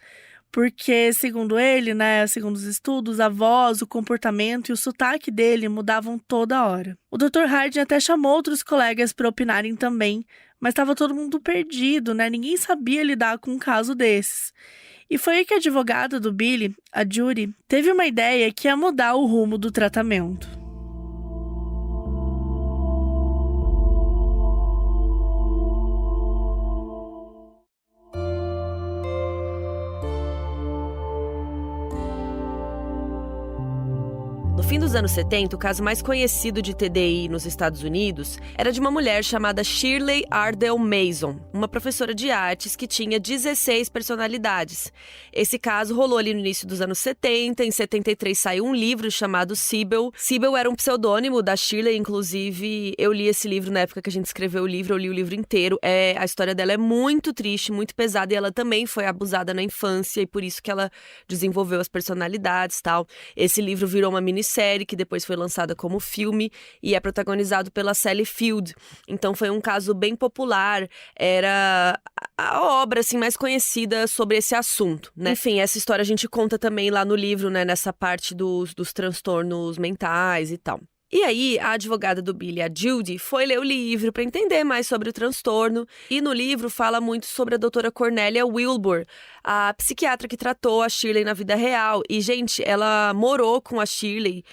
Porque, segundo ele, né, segundo os estudos, a voz, o comportamento e o sotaque dele mudavam toda hora. O Dr. Harding até chamou outros colegas para opinarem também, mas estava todo mundo perdido, né? Ninguém sabia lidar com um caso desses. E foi aí que a advogada do Billy, a Judy, teve uma ideia que ia mudar o rumo do tratamento. No fim dos dos anos 70, o caso mais conhecido de TDI nos Estados Unidos era de uma mulher chamada Shirley Ardell Mason, uma professora de artes que tinha 16 personalidades. Esse caso rolou ali no início dos anos 70, em 73 saiu um livro chamado Sybil. Sybil era um pseudônimo da Shirley, inclusive eu li esse livro na época que a gente escreveu o livro, eu li o livro inteiro. A história dela é muito triste, muito pesada, e ela também foi abusada na infância, e por isso que ela desenvolveu as personalidades e tal. Esse livro virou uma minissérie que depois foi lançada como filme e é protagonizado pela Sally Field. Então foi um caso bem popular, era a obra assim, mais conhecida sobre esse assunto, né? Enfim, essa história a gente conta também lá no livro, né? Nessa parte dos transtornos mentais e tal. E aí, a advogada do Billy, a Judy, foi ler o livro para entender mais sobre o transtorno. E no livro fala muito sobre a doutora Cornélia Wilbur, a psiquiatra que tratou a Shirley na vida real. E, gente, ela morou com a Shirley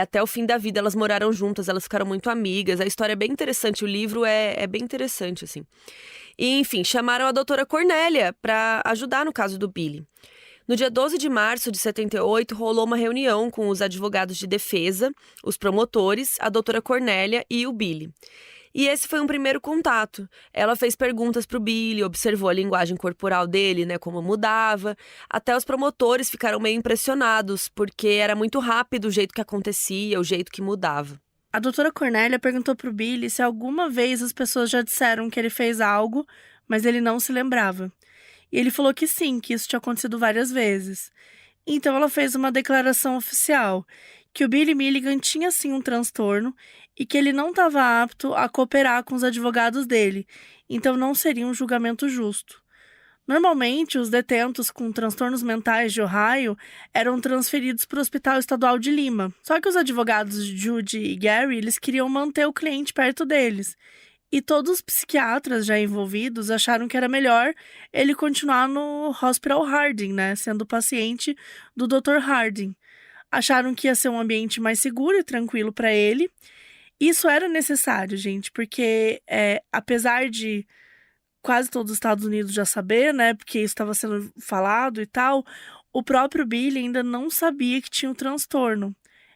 até o fim da vida. Elas moraram juntas, elas ficaram muito amigas. A história é bem interessante, o livro é bem interessante, assim. E, enfim, chamaram a doutora Cornélia para ajudar no caso do Billy. No dia 12 de março de 78, rolou uma reunião com os advogados de defesa, os promotores, a doutora Cornélia e o Billy. E esse foi um primeiro contato. Ela fez perguntas para o Billy, observou a linguagem corporal dele, né, como mudava. Até os promotores ficaram meio impressionados, porque era muito rápido o jeito que acontecia, o jeito que mudava. A doutora Cornélia perguntou pro Billy se alguma vez as pessoas já disseram que ele fez algo, mas ele não se lembrava. E ele falou que sim, que isso tinha acontecido várias vezes. Então ela fez uma declaração oficial, que o Billy Milligan tinha sim um transtorno e que ele não estava apto a cooperar com os advogados dele, então não seria um julgamento justo. Normalmente, os detentos com transtornos mentais de Ohio eram transferidos para o Hospital Estadual de Lima. Só que os advogados Judy e Gary, eles queriam manter o cliente perto deles. E todos os psiquiatras já envolvidos acharam que era melhor ele continuar no Hospital Harding, né? Sendo paciente do Dr. Harding. Acharam que ia ser um ambiente mais seguro e tranquilo para ele. Isso era necessário, gente, porque apesar de quase todos os Estados Unidos já saber, né? Porque isso estava sendo falado e tal, o próprio Billy ainda não sabia que tinha um transtorno.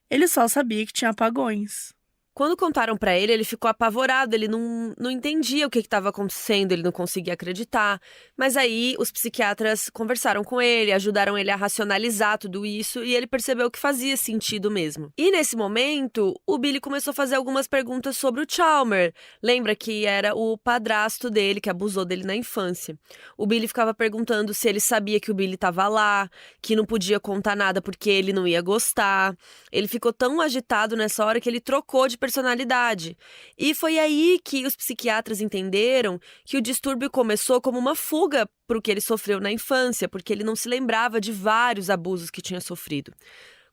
Ele só sabia que tinha apagões. Quando contaram pra ele, ele ficou apavorado, ele não entendia o que estava acontecendo, ele não conseguia acreditar. Mas aí os psiquiatras conversaram com ele, ajudaram ele a racionalizar tudo isso e ele percebeu que fazia sentido mesmo. E nesse momento, o Billy começou a fazer algumas perguntas sobre o Chalmer. Lembra que era o padrasto dele, que abusou dele na infância. O Billy ficava perguntando se ele sabia que o Billy estava lá, que não podia contar nada porque ele não ia gostar. Ele ficou tão agitado nessa hora que ele trocou de personalidade. E foi aí que os psiquiatras entenderam que o distúrbio começou como uma fuga para o que ele sofreu na infância, porque ele não se lembrava de vários abusos que tinha sofrido.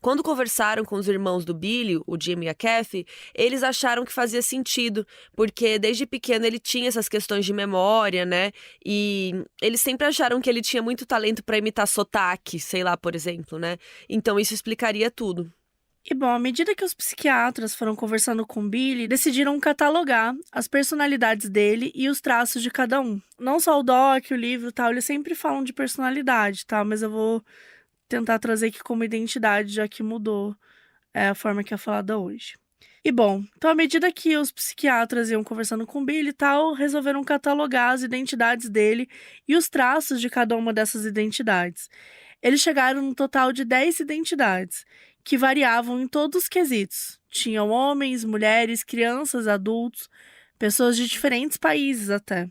Quando conversaram com os irmãos do Billy, o Jim e a Kathy, eles acharam que fazia sentido, porque desde pequeno ele tinha essas questões de memória, né? E eles sempre acharam que ele tinha muito talento para imitar sotaque, sei lá, por exemplo, né? Então isso explicaria tudo. E bom, à medida que os psiquiatras foram conversando com Billy, decidiram catalogar as personalidades dele e os traços de cada um. Não só o Doc, o livro e tal, eles sempre falam de personalidade, tá? Mas eu vou tentar trazer aqui como identidade, já que mudou a forma que é falada hoje. E bom, então à medida que os psiquiatras iam conversando com Billy e tal, resolveram catalogar as identidades dele e os traços de cada uma dessas identidades. Eles chegaram no total de 10 identidades, que variavam em todos os quesitos. Tinham homens, mulheres, crianças, adultos, pessoas de diferentes países até.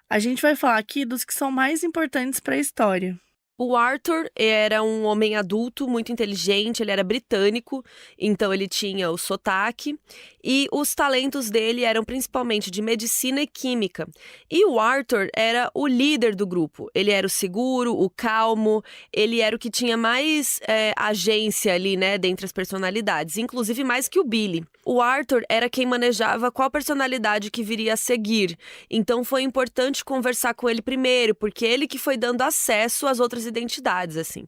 A gente vai falar aqui dos que são mais importantes para a história. O Arthur era um homem adulto, muito inteligente, ele era britânico, então ele tinha o sotaque, e os talentos dele eram principalmente de medicina e química. E o Arthur era o líder do grupo, ele era o seguro, o calmo, ele era o que tinha mais agência ali, né, dentre as personalidades, inclusive mais que o Billy. O Arthur era quem manejava qual personalidade que viria a seguir, então foi importante conversar com ele primeiro, porque ele que foi dando acesso às outras identidades, assim.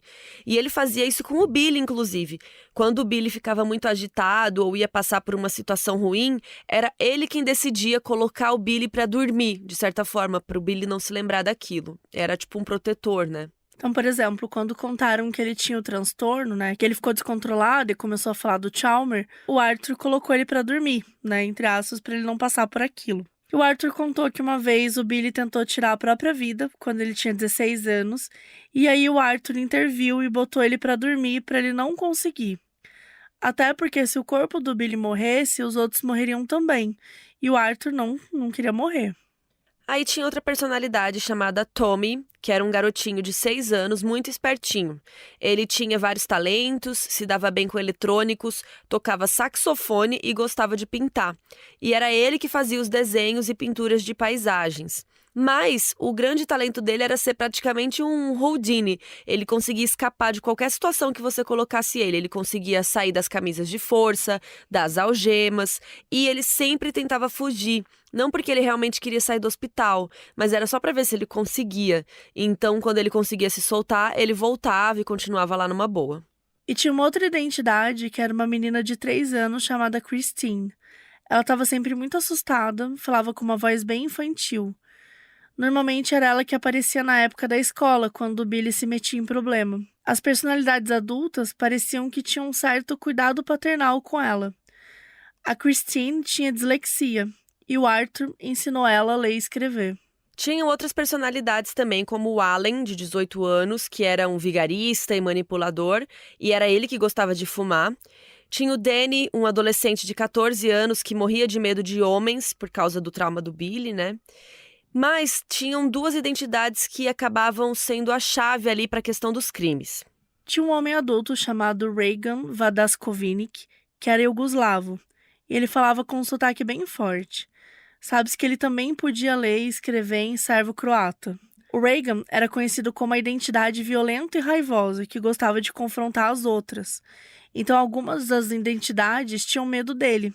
E ele fazia isso com o Billy, inclusive. Quando o Billy ficava muito agitado ou ia passar por uma situação ruim, era ele quem decidia colocar o Billy pra dormir, de certa forma, para o Billy não se lembrar daquilo. Era tipo um protetor, né? Então, por exemplo, quando contaram que ele tinha o transtorno, né, que ele ficou descontrolado e começou a falar do Chalmer, o Arthur colocou ele pra dormir, né, entre aspas, pra ele não passar por aquilo. O Arthur contou que uma vez o Billy tentou tirar a própria vida, quando ele tinha 16 anos, e aí o Arthur interviu e botou ele pra dormir pra ele não conseguir. Até porque se o corpo do Billy morresse, os outros morreriam também, e o Arthur não queria morrer. Aí tinha outra personalidade chamada Tommy, que era um garotinho de 6 anos, muito espertinho. Ele tinha vários talentos, se dava bem com eletrônicos, tocava saxofone e gostava de pintar. E era ele que fazia os desenhos e pinturas de paisagens. Mas o grande talento dele era ser praticamente um Houdini. Ele conseguia escapar de qualquer situação que você colocasse ele. Ele conseguia sair das camisas de força, das algemas, e ele sempre tentava fugir. Não porque ele realmente queria sair do hospital, mas era só para ver se ele conseguia. Então, quando ele conseguia se soltar, ele voltava e continuava lá numa boa. E tinha uma outra identidade, que era uma menina de 3 anos chamada Christine. Ela estava sempre muito assustada, falava com uma voz bem infantil. Normalmente era ela que aparecia na época da escola, quando o Billy se metia em problema. As personalidades adultas pareciam que tinham um certo cuidado paternal com ela. A Christine tinha dislexia, e o Arthur ensinou ela a ler e escrever. Tinham outras personalidades também, como o Allen, de 18 anos, que era um vigarista e manipulador, e era ele que gostava de fumar. Tinha o Danny, um adolescente de 14 anos que morria de medo de homens por causa do trauma do Billy, né? Mas tinham 2 identidades que acabavam sendo a chave ali para a questão dos crimes. Tinha um homem adulto chamado Reagan Vadaskovnik, que era iugoslavo, e ele falava com um sotaque bem forte. Sabe-se que ele também podia ler e escrever em servo-croata. O Reagan era conhecido como a identidade violenta e raivosa, que gostava de confrontar as outras. Então, algumas das identidades tinham medo dele.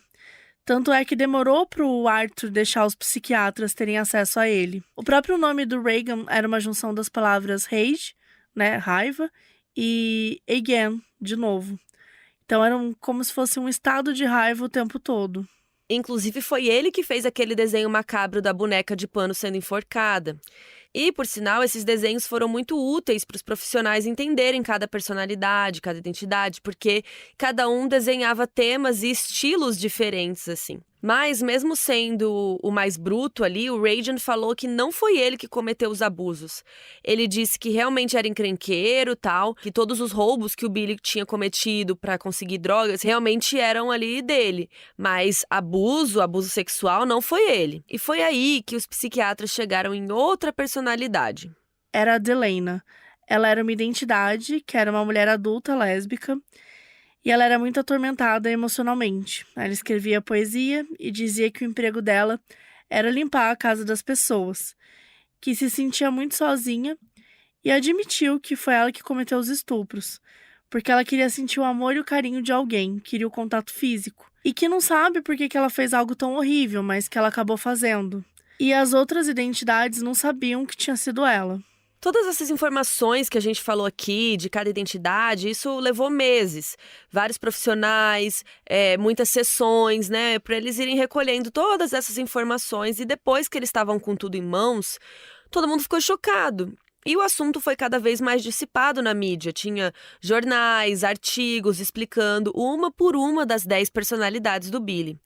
Tanto é que demorou para o Arthur deixar os psiquiatras terem acesso a ele. O próprio nome do Reagan era uma junção das palavras rage, né, raiva, e again, de novo. Então, era como se fosse um estado de raiva o tempo todo. Inclusive, foi ele que fez aquele desenho macabro da boneca de pano sendo enforcada. E, por sinal, esses desenhos foram muito úteis para os profissionais entenderem cada personalidade, cada identidade, porque cada um desenhava temas e estilos diferentes, assim. Mas, mesmo sendo o mais bruto ali, o Reagan falou que não foi ele que cometeu os abusos. Ele disse que realmente era encrenqueiro, tal, que todos os roubos que o Billy tinha cometido para conseguir drogas realmente eram ali dele. Mas abuso sexual não foi ele. E foi aí que os psiquiatras chegaram em outra personalidade. Era a Delena. Ela era uma identidade, que era uma mulher adulta lésbica, e ela era muito atormentada emocionalmente. Ela escrevia poesia e dizia que o emprego dela era limpar a casa das pessoas, que se sentia muito sozinha, e admitiu que foi ela que cometeu os estupros, porque ela queria sentir o amor e o carinho de alguém, queria o contato físico, e que não sabe por que ela fez algo tão horrível, mas que ela acabou fazendo. E as outras identidades não sabiam que tinha sido ela. Todas essas informações que a gente falou aqui, de cada identidade, isso levou meses. Vários profissionais, muitas sessões, né? Para eles irem recolhendo todas essas informações. E depois que eles estavam com tudo em mãos, todo mundo ficou chocado. E o assunto foi cada vez mais dissipado na mídia. Tinha jornais, artigos explicando uma por uma das 10 personalidades do Billy.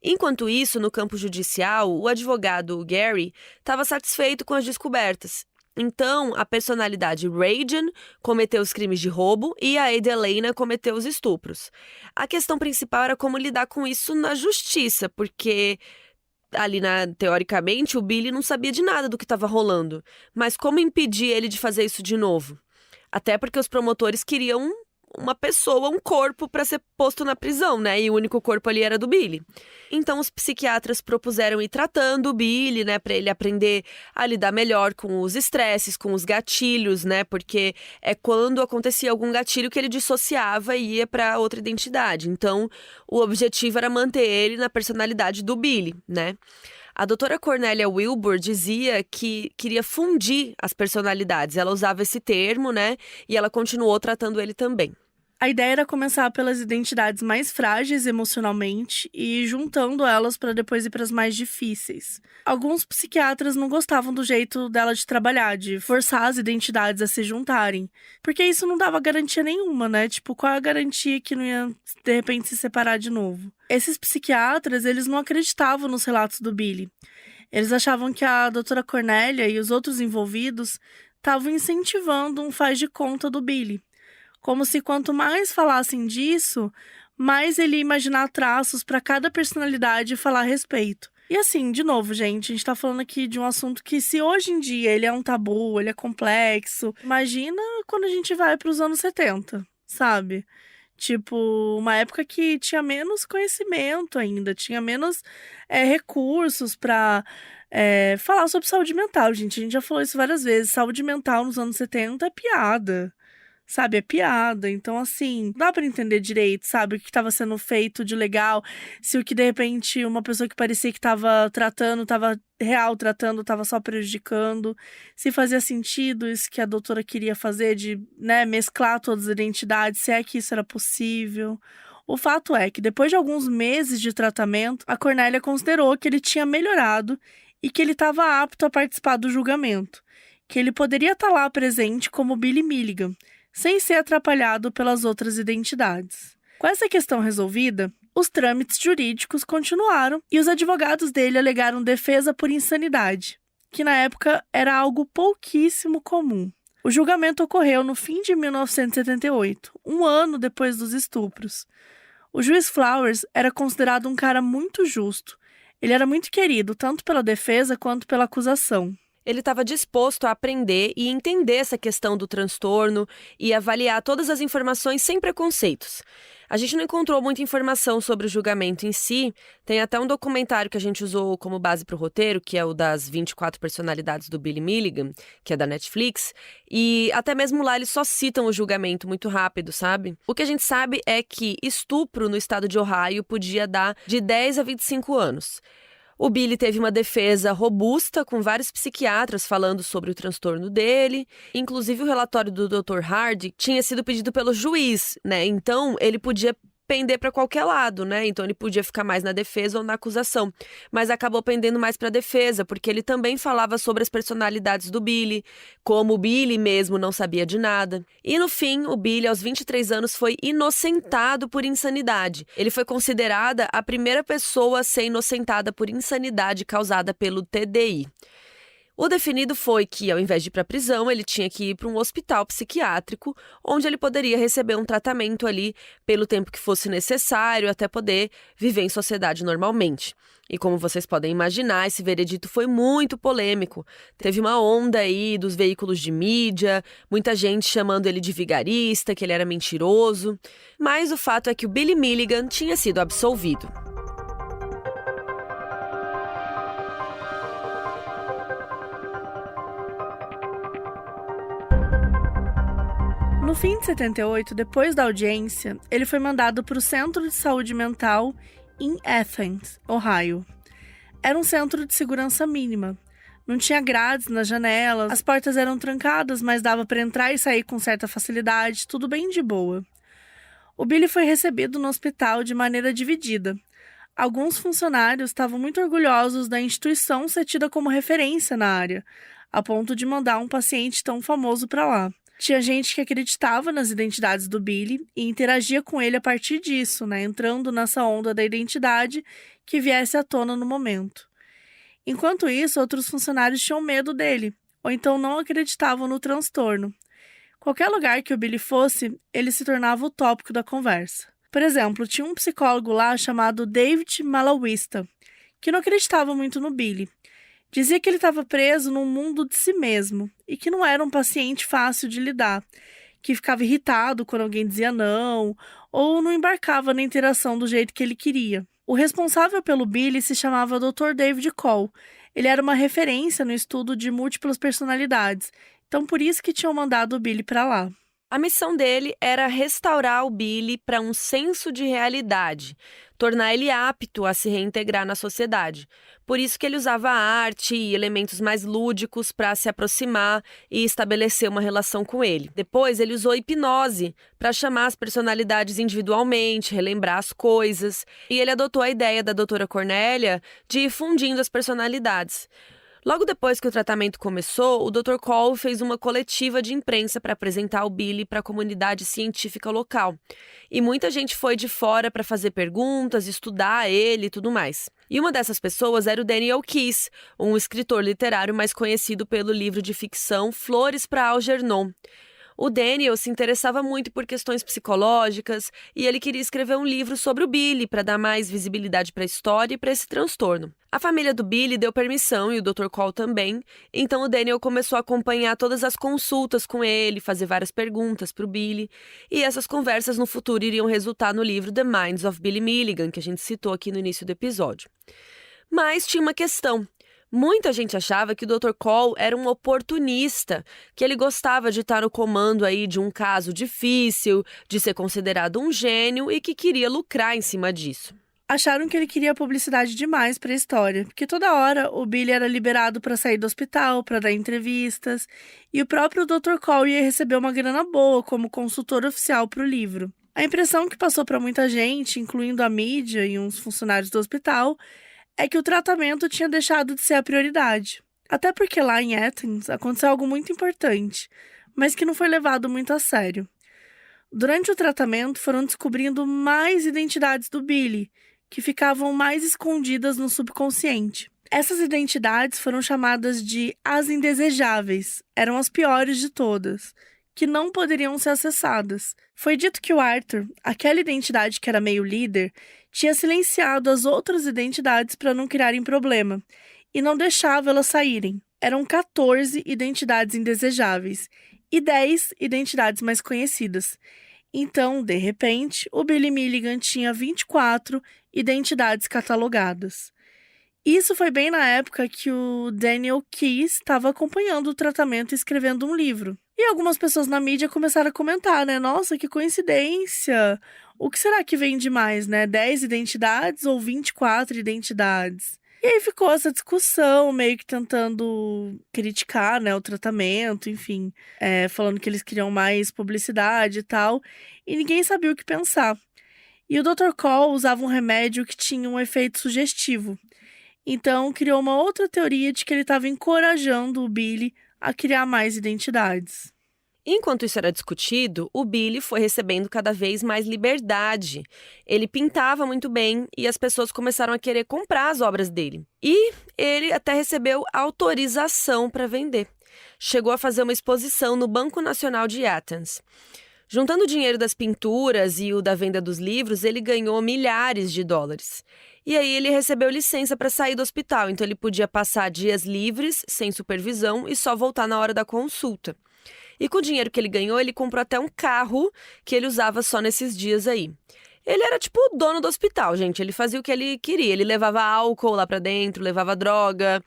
Enquanto isso, no campo judicial, o advogado Gary estava satisfeito com as descobertas. Então, a personalidade Reagan cometeu os crimes de roubo e a Adelena cometeu os estupros. A questão principal era como lidar com isso na justiça, porque ali, teoricamente, o Billy não sabia de nada do que estava rolando. Mas como impedir ele de fazer isso de novo? Até porque os promotores queriam uma pessoa, um corpo para ser posto na prisão, né? E o único corpo ali era do Billy. Então os psiquiatras propuseram ir tratando o Billy, né, para ele aprender a lidar melhor com os estresses, com os gatilhos, né? Porque é quando acontecia algum gatilho que ele dissociava e ia para outra identidade. Então o objetivo era manter ele na personalidade do Billy, né? A doutora Cornélia Wilbur dizia que queria fundir as personalidades. Ela usava esse termo, né? E ela continuou tratando ele também. A ideia era começar pelas identidades mais frágeis emocionalmente e ir juntando elas para depois ir para as mais difíceis. Alguns psiquiatras não gostavam do jeito dela de trabalhar, de forçar as identidades a se juntarem, porque isso não dava garantia nenhuma, né? Tipo, qual é a garantia que não ia, de repente, se separar de novo? Esses psiquiatras, eles não acreditavam nos relatos do Billy. Eles achavam que a doutora Cornélia e os outros envolvidos estavam incentivando um faz de conta do Billy. Como se quanto mais falassem disso, mais ele ia imaginar traços para cada personalidade e falar a respeito. E assim, de novo, gente, a gente tá falando aqui de um assunto que, se hoje em dia ele é um tabu, ele é complexo, imagina quando a gente vai para os anos 70, sabe? Tipo, uma época que tinha menos conhecimento ainda, tinha menos recursos para falar sobre saúde mental, gente. A gente já falou isso várias vezes. Saúde mental nos anos 70 é piada. Sabe, é piada. Então, assim, dá pra entender direito, sabe, o que estava sendo feito de legal. Se o que, de repente, uma pessoa que parecia que estava tratando, estava só prejudicando. Se fazia sentido isso que a doutora queria fazer, de, né, mesclar todas as identidades, se é que isso era possível. O fato é que, depois de alguns meses de tratamento, a Cornélia considerou que ele tinha melhorado e que ele estava apto a participar do julgamento. Que ele poderia estar lá presente como Billy Milligan, sem ser atrapalhado pelas outras identidades. Com essa questão resolvida, os trâmites jurídicos continuaram e os advogados dele alegaram defesa por insanidade, que na época era algo pouquíssimo comum. O julgamento ocorreu no fim de 1978, um ano depois dos estupros. O juiz Flowers era considerado um cara muito justo. Ele era muito querido, tanto pela defesa quanto pela acusação. Ele estava disposto a aprender e entender essa questão do transtorno e avaliar todas as informações sem preconceitos. A gente não encontrou muita informação sobre o julgamento em si. Tem até um documentário que a gente usou como base para o roteiro, que é o das 24 personalidades do Billy Milligan, que é da Netflix. E até mesmo lá eles só citam o julgamento muito rápido, sabe? O que a gente sabe é que estupro no estado de Ohio podia dar de 10 a 25 anos. O Billy teve uma defesa robusta, com vários psiquiatras falando sobre o transtorno dele. Inclusive, o relatório do Dr. Hardy tinha sido pedido pelo juiz, né? Então, ele podia pender para qualquer lado, né? Então, ele podia ficar mais na defesa ou na acusação. Mas acabou pendendo mais para a defesa, porque ele também falava sobre as personalidades do Billy, como o Billy mesmo não sabia de nada. E, no fim, o Billy, aos 23 anos, foi inocentado por insanidade. Ele foi considerada a primeira pessoa a ser inocentada por insanidade causada pelo TDI. O definido foi que, ao invés de ir para a prisão, ele tinha que ir para um hospital psiquiátrico, onde ele poderia receber um tratamento ali pelo tempo que fosse necessário, até poder viver em sociedade normalmente. E como vocês podem imaginar, esse veredito foi muito polêmico. Teve uma onda aí dos veículos de mídia, muita gente chamando ele de vigarista, que ele era mentiroso. Mas o fato é que o Billy Milligan tinha sido absolvido. No fim de 78, depois da audiência, ele foi mandado para o Centro de Saúde Mental em Athens, Ohio. Era um centro de segurança mínima. Não tinha grades nas janelas, as portas eram trancadas, mas dava para entrar e sair com certa facilidade, tudo bem de boa. O Billy foi recebido no hospital de maneira dividida. Alguns funcionários estavam muito orgulhosos da instituição ser tida como referência na área, a ponto de mandar um paciente tão famoso para lá. Tinha gente que acreditava nas identidades do Billy e interagia com ele a partir disso, né, entrando nessa onda da identidade que viesse à tona no momento. Enquanto isso, outros funcionários tinham medo dele, ou então não acreditavam no transtorno. Qualquer lugar que o Billy fosse, ele se tornava o tópico da conversa. Por exemplo, tinha um psicólogo lá chamado David Malawista, que não acreditava muito no Billy. Dizia que ele estava preso num mundo de si mesmo e que não era um paciente fácil de lidar, que ficava irritado quando alguém dizia não ou não embarcava na interação do jeito que ele queria. O responsável pelo Billy se chamava Dr. David Cole. Ele era uma referência no estudo de múltiplas personalidades, então por isso que tinham mandado o Billy para lá. A missão dele era restaurar o Billy para um senso de realidade, tornar ele apto a se reintegrar na sociedade. Por isso que ele usava arte e elementos mais lúdicos para se aproximar e estabelecer uma relação com ele. Depois, ele usou hipnose para chamar as personalidades individualmente, relembrar as coisas, e ele adotou a ideia da doutora Cornélia de ir fundindo as personalidades. Logo depois que o tratamento começou, o Dr. Cole fez uma coletiva de imprensa para apresentar o Billy para a comunidade científica local. E muita gente foi de fora para fazer perguntas, estudar ele e tudo mais. E uma dessas pessoas era o Daniel Keyes, um escritor literário mais conhecido pelo livro de ficção Flores para Algernon. O Daniel se interessava muito por questões psicológicas e ele queria escrever um livro sobre o Billy para dar mais visibilidade para a história e para esse transtorno. A família do Billy deu permissão e o Dr. Cole também, então o Daniel começou a acompanhar todas as consultas com ele, fazer várias perguntas para o Billy, e essas conversas no futuro iriam resultar no livro The Minds of Billy Milligan, que a gente citou aqui no início do episódio. Mas tinha uma questão. Muita gente achava que o Dr. Cole era um oportunista, que ele gostava de estar no comando aí de um caso difícil, de ser considerado um gênio e que queria lucrar em cima disso. Acharam que ele queria publicidade demais para a história, porque toda hora o Billy era liberado para sair do hospital, para dar entrevistas, e o próprio Dr. Cole ia receber uma grana boa como consultor oficial para o livro. A impressão que passou para muita gente, incluindo a mídia e uns funcionários do hospital, é que o tratamento tinha deixado de ser a prioridade. Até porque lá em Athens aconteceu algo muito importante, mas que não foi levado muito a sério. Durante o tratamento foram descobrindo mais identidades do Billy, que ficavam mais escondidas no subconsciente. Essas identidades foram chamadas de as indesejáveis, eram as piores de todas, que não poderiam ser acessadas. Foi dito que o Arthur, aquela identidade que era meio líder, tinha silenciado as outras identidades para não criarem problema, e não deixava elas saírem. Eram 14 identidades indesejáveis e 10 identidades mais conhecidas. Então, de repente, o Billy Milligan tinha 24 identidades catalogadas. Isso foi bem na época que o Daniel Keyes estava acompanhando o tratamento e escrevendo um livro. E algumas pessoas na mídia começaram a comentar, né? Nossa, que coincidência! O que será que vem de mais, né? 10 identidades ou 24 identidades? E aí ficou essa discussão, meio que tentando criticar, né, o tratamento, enfim, falando que eles queriam mais publicidade e tal, e ninguém sabia o que pensar. E o Dr. Cole usava um remédio que tinha um efeito sugestivo. Então, criou uma outra teoria de que ele estava encorajando o Billy a criar mais identidades. Enquanto isso era discutido, o Billy foi recebendo cada vez mais liberdade. Ele pintava muito bem e as pessoas começaram a querer comprar as obras dele. E ele até recebeu autorização para vender. Chegou a fazer uma exposição no Banco Nacional de Athens. Juntando o dinheiro das pinturas e o da venda dos livros, ele ganhou milhares de dólares. E aí ele recebeu licença para sair do hospital, então ele podia passar dias livres, sem supervisão, e só voltar na hora da consulta. E com o dinheiro que ele ganhou, ele comprou até um carro que ele usava só nesses dias aí. Ele era tipo o dono do hospital, gente. Ele fazia o que ele queria. Ele levava álcool lá pra dentro, levava droga.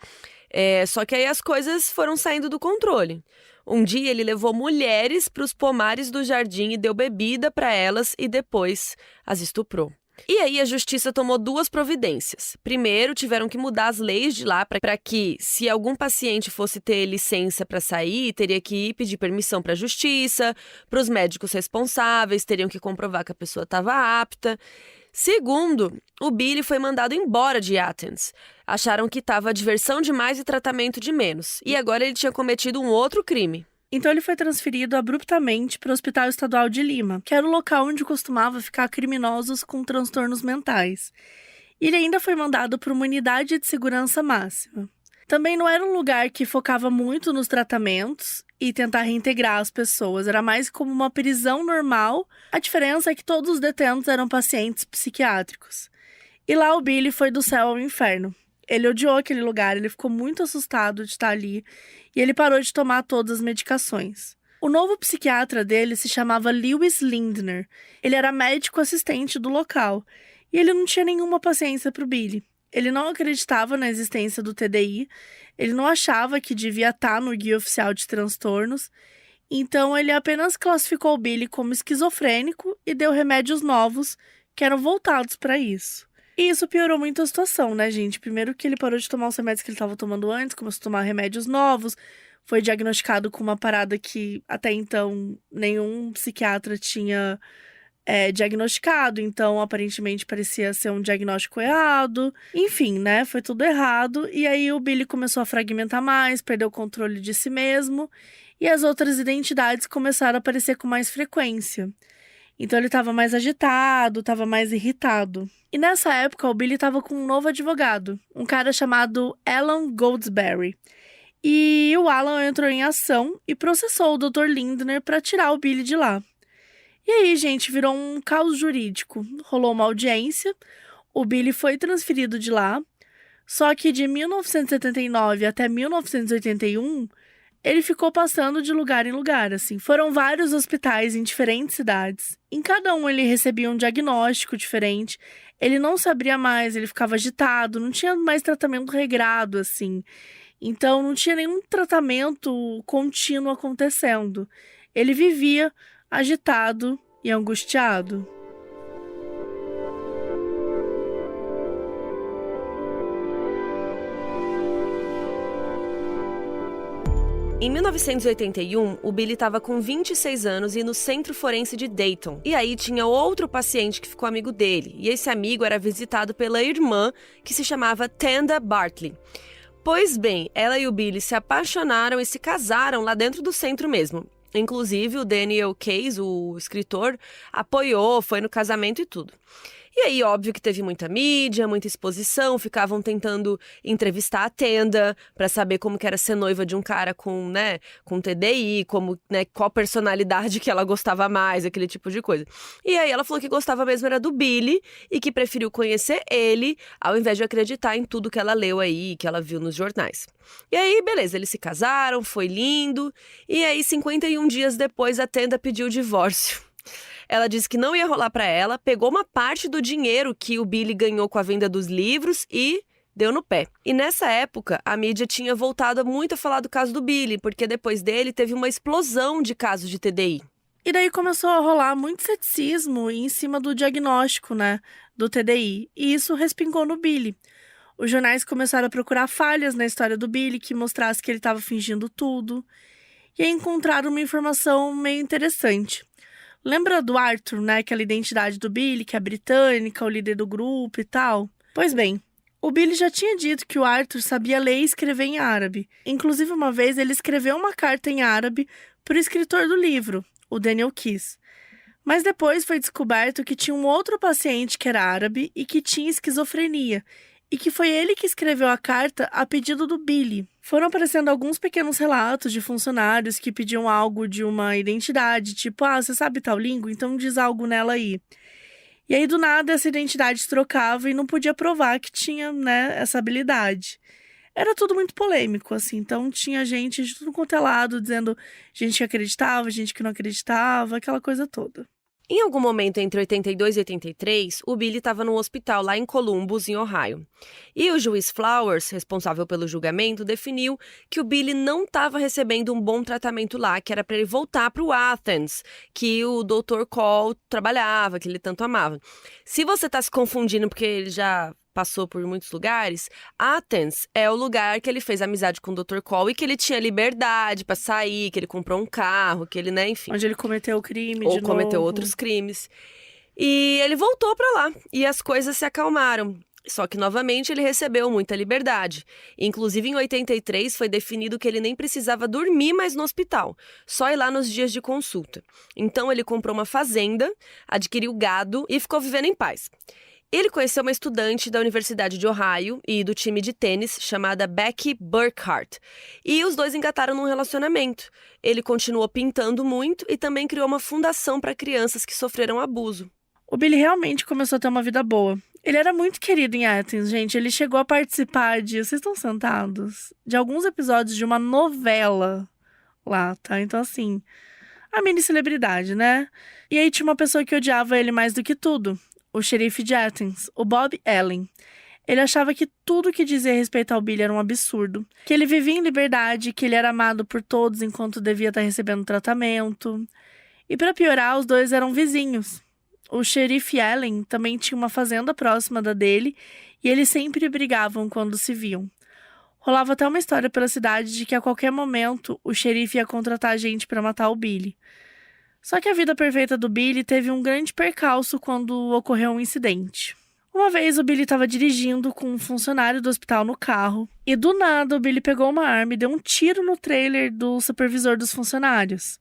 Só que aí as coisas foram saindo do controle. Um dia ele levou mulheres para os pomares do jardim e deu bebida para elas e depois as estuprou. E aí a justiça tomou 2 providências. Primeiro, tiveram que mudar as leis de lá para que, se algum paciente fosse ter licença para sair, teria que ir pedir permissão para a justiça, para os médicos responsáveis, teriam que comprovar que a pessoa estava apta. Segundo, o Billy foi mandado embora de Athens. Acharam que estava diversão demais e tratamento de menos. E agora ele tinha cometido um outro crime. Então ele foi transferido abruptamente para o Hospital Estadual de Lima, que era o local onde costumava ficar criminosos com transtornos mentais. E ele ainda foi mandado para uma unidade de segurança máxima. Também não era um lugar que focava muito nos tratamentos e tentar reintegrar as pessoas, era mais como uma prisão normal. A diferença é que todos os detentos eram pacientes psiquiátricos. E lá o Billy foi do céu ao inferno. Ele odiou aquele lugar, ele ficou muito assustado de estar ali e ele parou de tomar todas as medicações. O novo psiquiatra dele se chamava Lewis Lindner. Ele era médico assistente do local e ele não tinha nenhuma paciência para o Billy. Ele não acreditava na existência do TDI, ele não achava que devia estar no guia oficial de transtornos, Então ele apenas classificou o Billy como esquizofrênico e deu remédios novos que eram voltados para isso. E isso piorou muito a situação, né, gente? Primeiro que ele parou de tomar os remédios que ele estava tomando antes, começou a tomar remédios novos, foi diagnosticado com uma parada que até então nenhum psiquiatra tinha diagnosticado, então aparentemente parecia ser um diagnóstico errado. Enfim, né, foi tudo errado. E aí o Billy começou a fragmentar mais, perdeu o controle de si mesmo, e as outras identidades começaram a aparecer com mais frequência. Então ele estava mais agitado, estava mais irritado. E nessa época o Billy estava com um novo advogado, um cara chamado Alan Goldsberry. E o Alan entrou em ação e processou o Dr. Lindner para tirar o Billy de lá. E aí, gente, virou um caos jurídico. Rolou uma audiência, o Billy foi transferido de lá, só que de 1979 até 1981, ele ficou passando de lugar em lugar, assim. Foram vários hospitais em diferentes cidades. Em cada um ele recebia um diagnóstico diferente. Ele não se abria mais, ele ficava agitado, não tinha mais tratamento regrado, assim. Então, não tinha nenhum tratamento contínuo acontecendo. Ele vivia agitado e angustiado. Em 1981, o Billy estava com 26 anos e no Centro Forense de Dayton. E aí tinha outro paciente que ficou amigo dele. E esse amigo era visitado pela irmã, que se chamava Tanda Bartley. Pois bem, ela e o Billy se apaixonaram e se casaram lá dentro do centro mesmo. Inclusive, o Daniel Case, o escritor, apoiou, foi no casamento e tudo. E aí, óbvio que teve muita mídia, muita exposição, ficavam tentando entrevistar a Tenda para saber como que era ser noiva de um cara com TDI, como, qual personalidade que ela gostava mais, aquele tipo de coisa. E aí ela falou que gostava mesmo era do Billy e que preferiu conhecer ele ao invés de acreditar em tudo que ela leu aí, que ela viu nos jornais. E aí, beleza, eles se casaram, foi lindo. E aí, 51 dias depois, a Tenda pediu o divórcio. Ela disse que não ia rolar pra ela, pegou uma parte do dinheiro que o Billy ganhou com a venda dos livros e deu no pé. E nessa época, a mídia tinha voltado muito a falar do caso do Billy, porque depois dele teve uma explosão de casos de TDI. E daí começou a rolar muito ceticismo em cima do diagnóstico, do TDI. E isso respingou no Billy. Os jornais começaram a procurar falhas na história do Billy que mostrasse que ele estava fingindo tudo. E aí encontraram uma informação meio interessante. Lembra do Arthur, aquela identidade do Billy, que é britânica, o líder do grupo e tal? Pois bem, o Billy já tinha dito que o Arthur sabia ler e escrever em árabe. Inclusive, uma vez, ele escreveu uma carta em árabe para o escritor do livro, o Daniel Case. Mas depois foi descoberto que tinha um outro paciente que era árabe e que tinha esquizofrenia, e que foi ele que escreveu a carta a pedido do Billy. Foram aparecendo alguns pequenos relatos de funcionários que pediam algo de uma identidade, tipo, você sabe tal língua? Então diz algo nela aí. E aí, do nada, essa identidade se trocava e não podia provar que tinha, essa habilidade. Era tudo muito polêmico, assim, então tinha gente de tudo quanto é lado, dizendo gente que acreditava, gente que não acreditava, aquela coisa toda. Em algum momento entre 82 e 83, o Billy estava num hospital lá em Columbus, em Ohio. E o juiz Flowers, responsável pelo julgamento, definiu que o Billy não estava recebendo um bom tratamento lá, que era para ele voltar para o Athens, que o Dr. Cole trabalhava, que ele tanto amava. Se você está se confundindo porque ele já passou por muitos lugares, Athens é o lugar que ele fez amizade com o Dr. Cole e que ele tinha liberdade para sair, que ele comprou um carro, que ele, enfim. Onde ele cometeu o crime ou cometeu outros crimes. E ele voltou para lá e as coisas se acalmaram. Só que, novamente, ele recebeu muita liberdade. Inclusive, em 83, foi definido que ele nem precisava dormir mais no hospital, só ir lá nos dias de consulta. Então, ele comprou uma fazenda, adquiriu gado e ficou vivendo em paz. Ele conheceu uma estudante da Universidade de Ohio e do time de tênis chamada Becky Burkhart. E os dois engataram num relacionamento. Ele continuou pintando muito e também criou uma fundação para crianças que sofreram abuso. O Billy realmente começou a ter uma vida boa. Ele era muito querido em Athens, gente. Ele chegou a participar de... Vocês estão sentados? De alguns episódios de uma novela lá, tá? Então, assim... A mini celebridade, né? E aí tinha uma pessoa que odiava ele mais do que tudo. O xerife de Athens, o Bob Allen. Ele achava que tudo que dizia respeito ao Billy era um absurdo, que ele vivia em liberdade, que ele era amado por todos enquanto devia estar recebendo tratamento. E para piorar, os dois eram vizinhos. O xerife Allen também tinha uma fazenda próxima da dele e eles sempre brigavam quando se viam. Rolava até uma história pela cidade de que a qualquer momento o xerife ia contratar gente para matar o Billy. Só que a vida perfeita do Billy teve um grande percalço quando ocorreu um incidente. Uma vez o Billy estava dirigindo com um funcionário do hospital no carro e do nada o Billy pegou uma arma e deu um tiro no trailer do supervisor dos funcionários.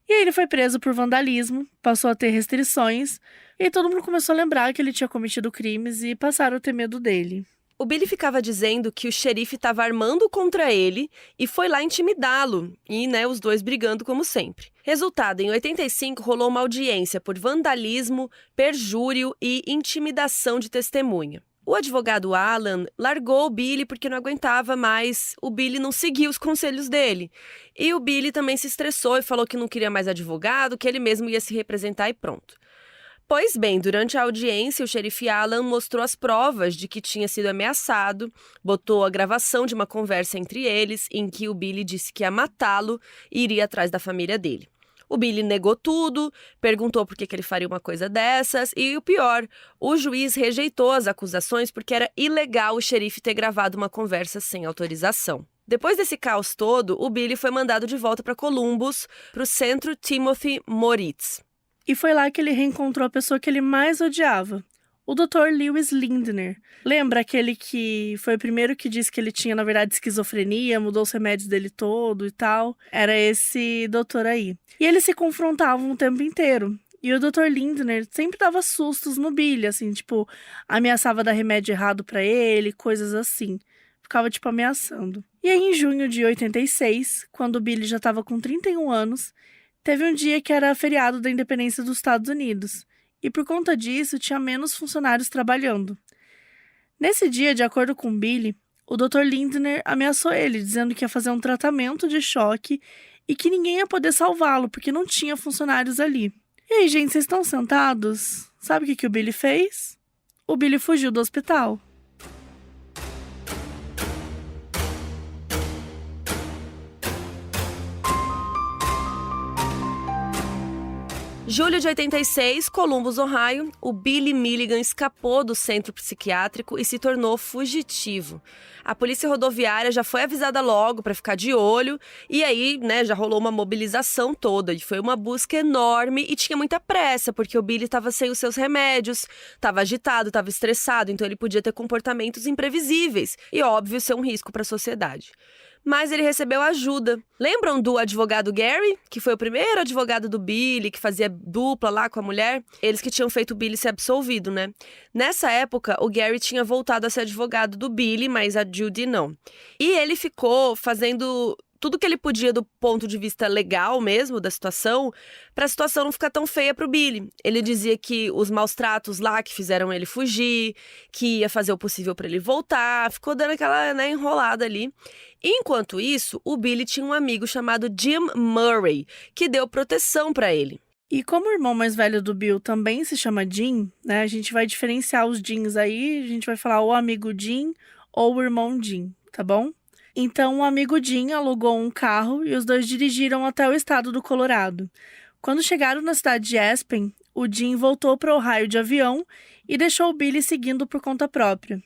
E aí ele foi preso por vandalismo, passou a ter restrições e todo mundo começou a lembrar que ele tinha cometido crimes e passaram a ter medo dele. O Billy ficava dizendo que o xerife estava armando contra ele e foi lá intimidá-lo, e os dois brigando como sempre. Resultado, em 85 rolou uma audiência por vandalismo, perjúrio e intimidação de testemunha. O advogado Alan largou o Billy porque não aguentava mais, o Billy não seguia os conselhos dele. E o Billy também se estressou e falou que não queria mais advogado, que ele mesmo ia se representar e pronto. Pois bem, durante a audiência, o xerife Alan mostrou as provas de que tinha sido ameaçado, botou a gravação de uma conversa entre eles, em que o Billy disse que ia matá-lo e iria atrás da família dele. O Billy negou tudo, perguntou por que ele faria uma coisa dessas e, o pior, o juiz rejeitou as acusações porque era ilegal o xerife ter gravado uma conversa sem autorização. Depois desse caos todo, o Billy foi mandado de volta para Columbus, para o Centro Timothy Moritz. E foi lá que ele reencontrou a pessoa que ele mais odiava, o Dr. Lewis Lindner. Lembra aquele que foi o primeiro que disse que ele tinha, na verdade, esquizofrenia, mudou os remédios dele todo e tal? Era esse doutor aí. E eles se confrontavam o tempo inteiro. E o Dr. Lindner sempre dava sustos no Billy, assim, tipo, ameaçava dar remédio errado pra ele, coisas assim. Ficava, tipo, ameaçando. E aí, em junho de 86, quando o Billy já estava com 31 anos, teve um dia que era feriado da independência dos Estados Unidos, e por conta disso tinha menos funcionários trabalhando. Nesse dia, de acordo com Billy, o Dr. Lindner ameaçou ele, dizendo que ia fazer um tratamento de choque e que ninguém ia poder salvá-lo, porque não tinha funcionários ali. E aí, gente, vocês estão sentados? Sabe o que o Billy fez? O Billy fugiu do hospital. Julho de 86, Columbus, Ohio, o Billy Milligan escapou do centro psiquiátrico e se tornou fugitivo. A polícia rodoviária já foi avisada logo para ficar de olho e aí, já rolou uma mobilização toda. E foi uma busca enorme e tinha muita pressa, porque o Billy estava sem os seus remédios, estava agitado, estava estressado, então ele podia ter comportamentos imprevisíveis e, óbvio, ser um risco para a sociedade. Mas ele recebeu ajuda. Lembram do advogado Gary, que foi o primeiro advogado do Billy, que fazia dupla lá com a mulher? Eles que tinham feito o Billy ser absolvido, né? Nessa época, o Gary tinha voltado a ser advogado do Billy, mas a Judy não. E ele ficou fazendo tudo que ele podia do ponto de vista legal mesmo da situação, para a situação não ficar tão feia para o Billy. Ele dizia que os maus tratos lá que fizeram ele fugir, que ia fazer o possível para ele voltar, ficou dando aquela enrolada ali. Enquanto isso, o Billy tinha um amigo chamado Jim Murray, que deu proteção para ele. E como o irmão mais velho do Bill também se chama Jim, a gente vai diferenciar os Jims aí, a gente vai falar o amigo Jim ou o irmão Jim, tá bom? Então, o amigo Jim alugou um carro e os dois dirigiram até o estado do Colorado. Quando chegaram na cidade de Aspen, o Jim voltou para Ohio de avião e deixou o Billy seguindo por conta própria.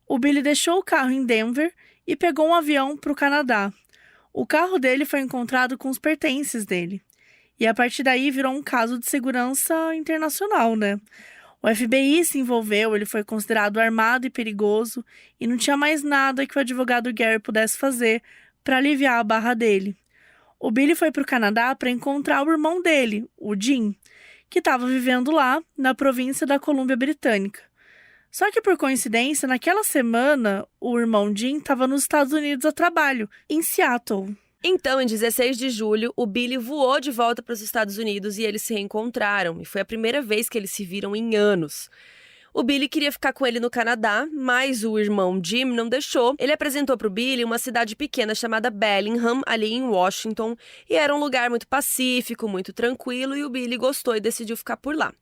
O Billy deixou o carro em Denver e pegou um avião para o Canadá. O carro dele foi encontrado com os pertences dele. E a partir daí virou um caso de segurança internacional, O FBI se envolveu, ele foi considerado armado e perigoso e não tinha mais nada que o advogado Gary pudesse fazer para aliviar a barra dele. O Billy foi para o Canadá para encontrar o irmão dele, o Jim, que estava vivendo lá, na província da Colômbia Britânica. Só que, por coincidência, naquela semana, o irmão Jim estava nos Estados Unidos a trabalho, em Seattle. Então, em 16 de julho, o Billy voou de volta para os Estados Unidos e eles se reencontraram. E foi a primeira vez que eles se viram em anos. O Billy queria ficar com ele no Canadá, mas o irmão Jim não deixou. Ele apresentou para o Billy uma cidade pequena chamada Bellingham, ali em Washington. E era um lugar muito pacífico, muito tranquilo, e o Billy gostou e decidiu ficar por lá.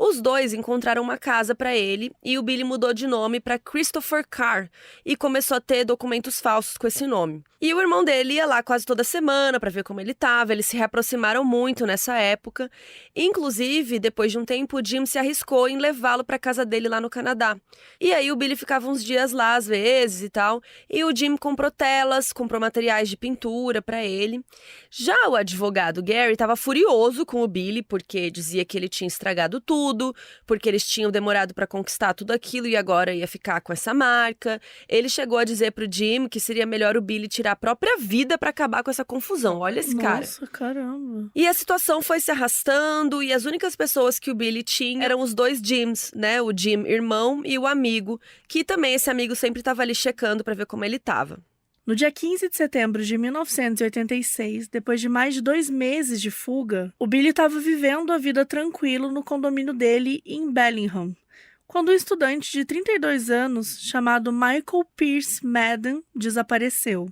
Os dois encontraram uma casa para ele e o Billy mudou de nome para Christopher Carr e começou a ter documentos falsos com esse nome. E o irmão dele ia lá quase toda semana para ver como ele estava, eles se reaproximaram muito nessa época. Inclusive, depois de um tempo, o Jim se arriscou em levá-lo para casa dele lá no Canadá. E aí o Billy ficava uns dias lá às vezes e tal, e o Jim comprou telas, comprou materiais de pintura para ele. Já o advogado Gary estava furioso com o Billy porque dizia que ele tinha estragado tudo, porque eles tinham demorado para conquistar tudo aquilo e agora ia ficar com essa marca. Ele chegou a dizer pro Jim que seria melhor o Billy tirar a própria vida para acabar com essa confusão. Olha esse cara. Nossa, caramba. E a situação foi se arrastando e as únicas pessoas que o Billy tinha eram os dois Jims, né? O Jim irmão e o amigo, que também esse amigo sempre estava ali checando para ver como ele estava. No dia 15 de setembro de 1986, depois de mais de 2 meses de fuga, o Billy estava vivendo a vida tranquilo no condomínio dele em Bellingham, quando um estudante de 32 anos, chamado Michael Pierce Madden, desapareceu.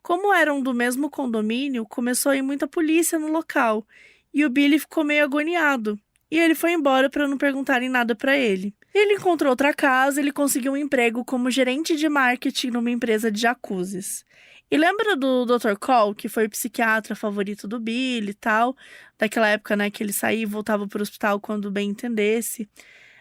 Como eram do mesmo condomínio, começou a ir muita polícia no local, e o Billy ficou meio agoniado, e ele foi embora para não perguntarem nada para ele. Ele encontrou outra casa, ele conseguiu um emprego como gerente de marketing numa empresa de jacuzzis. E lembra do Dr. Cole, que foi o psiquiatra favorito do Billy e tal, daquela época, né, que ele saía e voltava para o hospital quando bem entendesse?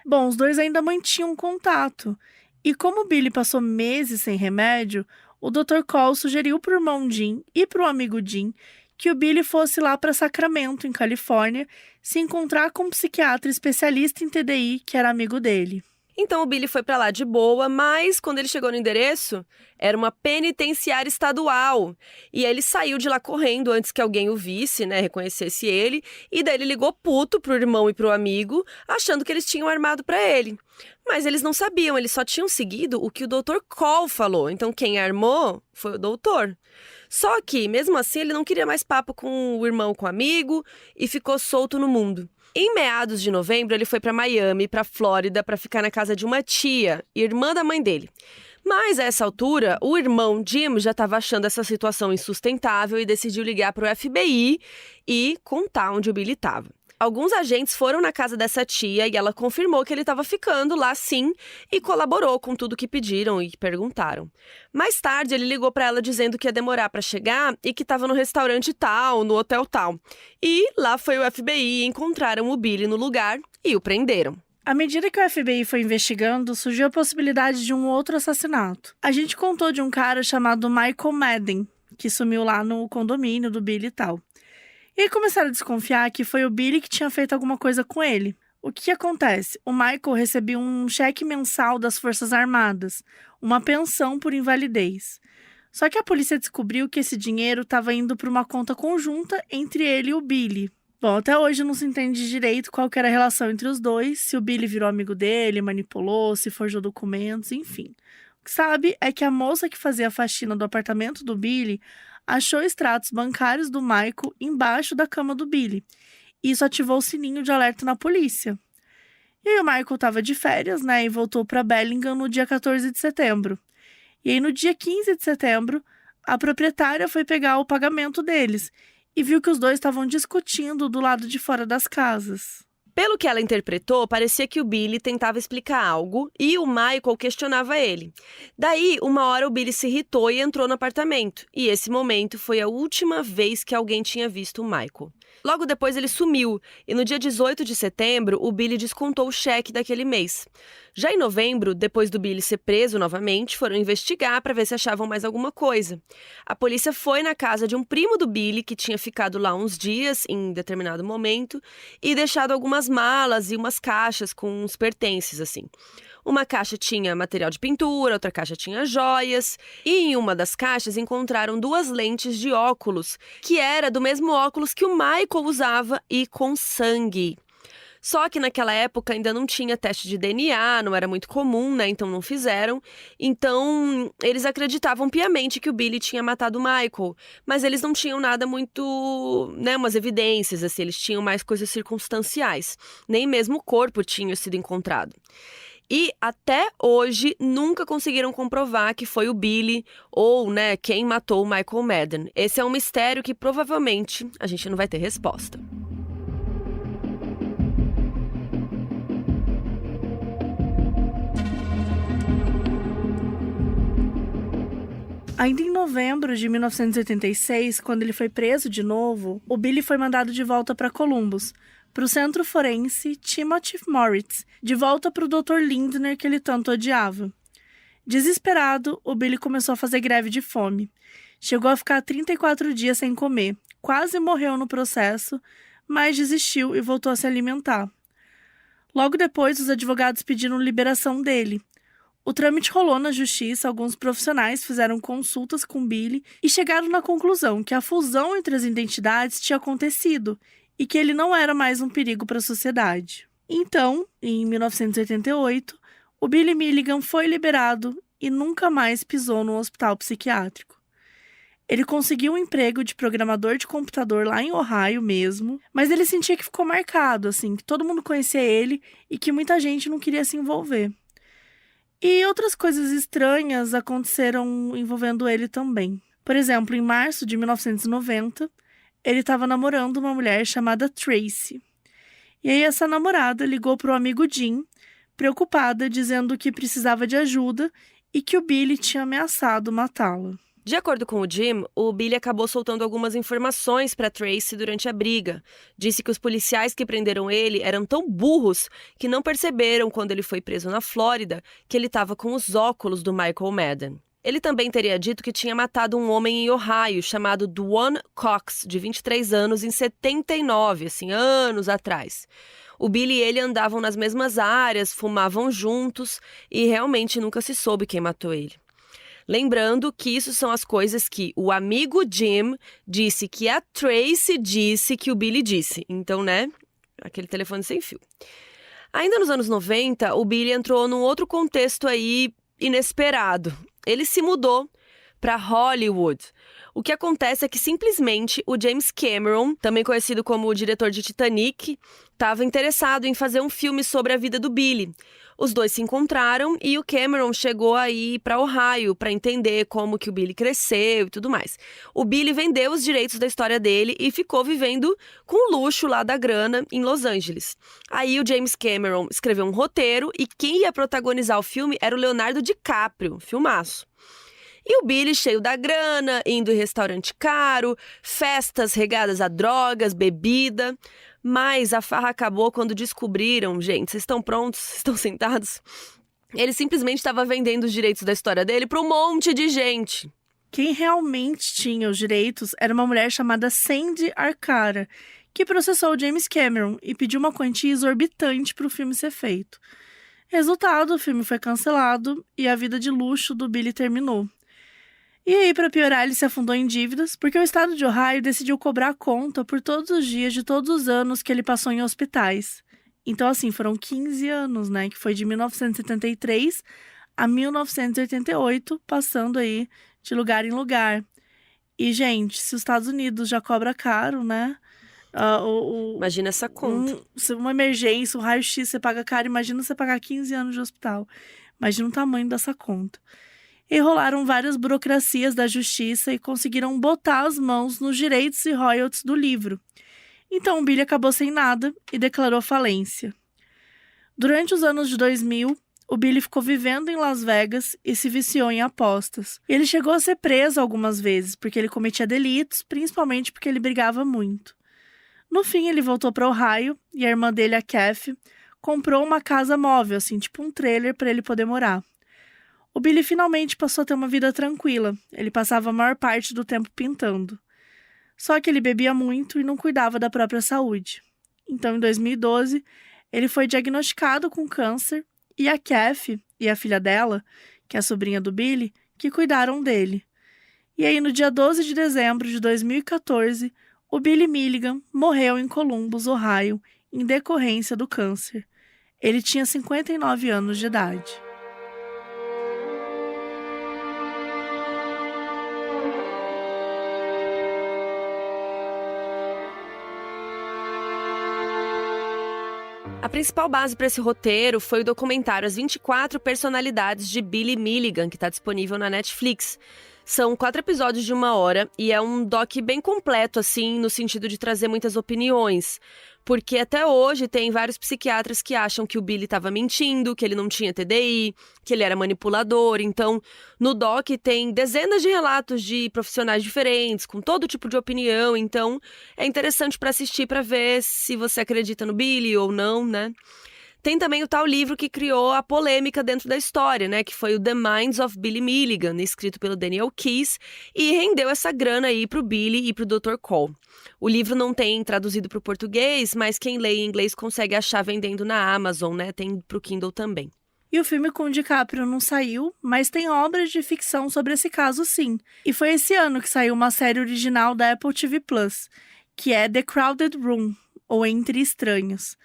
Bom, os dois ainda mantinham contato. E como o Billy passou meses sem remédio, o Dr. Cole sugeriu para o irmão Jim e para o amigo Jim que o Billy fosse lá para Sacramento, em Califórnia, se encontrar com um psiquiatra especialista em TDI que era amigo dele. Então o Billy foi pra lá de boa, mas quando ele chegou no endereço, era uma penitenciária estadual. E aí ele saiu de lá correndo antes que alguém o visse, né, reconhecesse ele. E daí ele ligou puto pro irmão e pro amigo, achando que eles tinham armado pra ele. Mas eles não sabiam, eles só tinham seguido o que o Dr. Cole falou. Então quem armou foi o doutor. Só que, mesmo assim, ele não queria mais papo com o irmão, com o amigo, e ficou solto no mundo. Em meados de novembro, ele foi para Miami, para Flórida, para ficar na casa de uma tia, irmã da mãe dele. Mas, a essa altura, o irmão Jim já estava achando essa situação insustentável e decidiu ligar para o FBI e contar onde o Billy estava. Alguns agentes foram na casa dessa tia e ela confirmou que ele estava ficando lá sim e colaborou com tudo que pediram e perguntaram. Mais tarde, ele ligou para ela dizendo que ia demorar para chegar e que estava no restaurante tal, no hotel tal. E lá foi o FBI e encontraram o Billy no lugar e o prenderam. À medida que o FBI foi investigando, surgiu a possibilidade de um outro assassinato. A gente contou de um cara chamado Michael Madden, que sumiu lá no condomínio do Billy e tal. E começaram a desconfiar que foi o Billy que tinha feito alguma coisa com ele. O que acontece? O Michael recebia um cheque mensal das Forças Armadas, uma pensão por invalidez. Só que a polícia descobriu que esse dinheiro estava indo para uma conta conjunta entre ele e o Billy. Bom, até hoje não se entende direito qual que era a relação entre os dois, se o Billy virou amigo dele, manipulou, se forjou documentos, enfim. O que sabe é que a moça que fazia a faxina do apartamento do Billy achou extratos bancários do Michael embaixo da cama do Billy. E isso ativou o sininho de alerta na polícia. E aí o Michael estava de férias, né, e voltou para Bellingham no dia 14 de setembro. E aí no dia 15 de setembro, a proprietária foi pegar o pagamento deles e viu que os dois estavam discutindo do lado de fora das casas. Pelo que ela interpretou, parecia que o Billy tentava explicar algo e o Michael questionava ele. Daí, uma hora o Billy se irritou e entrou no apartamento. E esse momento foi a última vez que alguém tinha visto o Michael. Logo depois ele sumiu e no dia 18 de setembro o Billy descontou o cheque daquele mês. Já em novembro, depois do Billy ser preso novamente, foram investigar para ver se achavam mais alguma coisa. A polícia foi na casa de um primo do Billy que tinha ficado lá uns dias em determinado momento e deixado algumas malas e umas caixas com uns pertences assim. Uma caixa tinha material de pintura, outra caixa tinha joias. E em uma das caixas encontraram 2 lentes de óculos, que era do mesmo óculos que o Michael usava e com sangue. Só que naquela época ainda não tinha teste de DNA, não era muito comum, né? Então não fizeram. Então eles acreditavam piamente que o Billy tinha matado o Michael. Mas eles não tinham nada muito, né? Umas evidências, assim. Eles tinham mais coisas circunstanciais. Nem mesmo o corpo tinha sido encontrado. E até hoje nunca conseguiram comprovar que foi o Billy ou, né, quem matou o Michael Madden. Esse é um mistério que provavelmente a gente não vai ter resposta. Ainda em novembro de 1986, quando ele foi preso de novo, o Billy foi mandado de volta para Columbus, para o centro forense Timothy Moritz, de volta para o Dr. Lindner que ele tanto odiava. Desesperado, o Billy começou a fazer greve de fome. Chegou a ficar 34 dias sem comer, quase morreu no processo, mas desistiu e voltou a se alimentar. Logo depois, os advogados pediram liberação dele. O trâmite rolou na justiça, alguns profissionais fizeram consultas com Billy e chegaram na conclusão que a fusão entre as identidades tinha acontecido e que ele não era mais um perigo para a sociedade. Então, em 1988, o Billy Milligan foi liberado e nunca mais pisou no hospital psiquiátrico. Ele conseguiu um emprego de programador de computador lá em Ohio mesmo, mas ele sentia que ficou marcado, assim, que todo mundo conhecia ele e que muita gente não queria se envolver. E outras coisas estranhas aconteceram envolvendo ele também. Por exemplo, em março de 1990, ele estava namorando uma mulher chamada Tracy. E aí essa namorada ligou para o amigo Jim, preocupada, dizendo que precisava de ajuda e que o Billy tinha ameaçado matá-la. De acordo com o Jim, o Billy acabou soltando algumas informações para Tracy durante a briga. Disse que os policiais que prenderam ele eram tão burros que não perceberam quando ele foi preso na Flórida que ele estava com os óculos do Michael Madden. Ele também teria dito que tinha matado um homem em Ohio chamado Dwan Cox, de 23 anos, em 79, anos atrás. O Billy e ele andavam nas mesmas áreas, fumavam juntos e realmente nunca se soube quem matou ele. Lembrando que isso são as coisas que o amigo Jim disse que a Tracy disse que o Billy disse. Então, aquele telefone sem fio. Ainda nos anos 90, o Billy entrou num outro contexto aí inesperado. Ele se mudou para Hollywood. O que acontece é que simplesmente o James Cameron, também conhecido como o diretor de Titanic, estava interessado em fazer um filme sobre a vida do Billy. Os dois se encontraram e o Cameron chegou aí para Ohio para entender como que o Billy cresceu e tudo mais. O Billy vendeu os direitos da história dele e ficou vivendo com luxo lá da grana em Los Angeles. Aí o James Cameron escreveu um roteiro e quem ia protagonizar o filme era o Leonardo DiCaprio, filmaço. E o Billy, cheio da grana, indo em restaurante caro, festas regadas a drogas, bebida. Mas a farra acabou quando descobriram, gente, vocês estão prontos? Vocês estão sentados? Ele simplesmente estava vendendo os direitos da história dele para um monte de gente. Quem realmente tinha os direitos era uma mulher chamada Sandy Arcara, que processou o James Cameron e pediu uma quantia exorbitante para o filme ser feito. Resultado, o filme foi cancelado e a vida de luxo do Billy terminou. E aí, para piorar, ele se afundou em dívidas, porque o estado de Ohio decidiu cobrar a conta por todos os dias de todos os anos que ele passou em hospitais. Então, assim, foram 15 anos, que foi de 1973 a 1988, passando aí de lugar em lugar. E, gente, se os Estados Unidos já cobra caro, Imagina essa conta. Uma emergência, um raio-x, você paga caro. Imagina você pagar 15 anos de hospital. Imagina o tamanho dessa conta. E rolaram várias burocracias da justiça e conseguiram botar as mãos nos direitos e royalties do livro. Então o Billy acabou sem nada e declarou falência. Durante os anos de 2000, o Billy ficou vivendo em Las Vegas e se viciou em apostas. Ele chegou a ser preso algumas vezes porque ele cometia delitos, principalmente porque ele brigava muito. No fim, ele voltou para Ohio e a irmã dele, a Kathy, comprou uma casa móvel, tipo um trailer para ele poder morar. O Billy finalmente passou a ter uma vida tranquila. Ele passava a maior parte do tempo pintando. Só que ele bebia muito e não cuidava da própria saúde. Então, em 2012, ele foi diagnosticado com câncer e a Kathy e a filha dela, que é a sobrinha do Billy, que cuidaram dele. E aí, no dia 12 de dezembro de 2014, o Billy Milligan morreu em Columbus, Ohio, em decorrência do câncer. Ele tinha 59 anos de idade. A principal base para esse roteiro foi o documentário As 24 Personalidades de Billy Milligan, que está disponível na Netflix. São 4 episódios de 1 hora e é um doc bem completo, no sentido de trazer muitas opiniões. Porque até hoje tem vários psiquiatras que acham que o Billy estava mentindo, que ele não tinha TDI, que ele era manipulador. Então, no doc tem dezenas de relatos de profissionais diferentes, com todo tipo de opinião. Então, é interessante para assistir, para ver se você acredita no Billy ou não, né? Tem também o tal livro que criou a polêmica dentro da história, né? Que foi o The Minds of Billy Milligan, escrito pelo Daniel Keyes, e rendeu essa grana aí pro Billy e pro Dr. Cole. O livro não tem traduzido pro português, mas quem lê em inglês consegue achar vendendo na Amazon, né? Tem pro Kindle também. E o filme com o DiCaprio não saiu, mas tem obras de ficção sobre esse caso sim. E foi esse ano que saiu uma série original da Apple TV+, que é The Crowded Room, ou Entre Estranhos.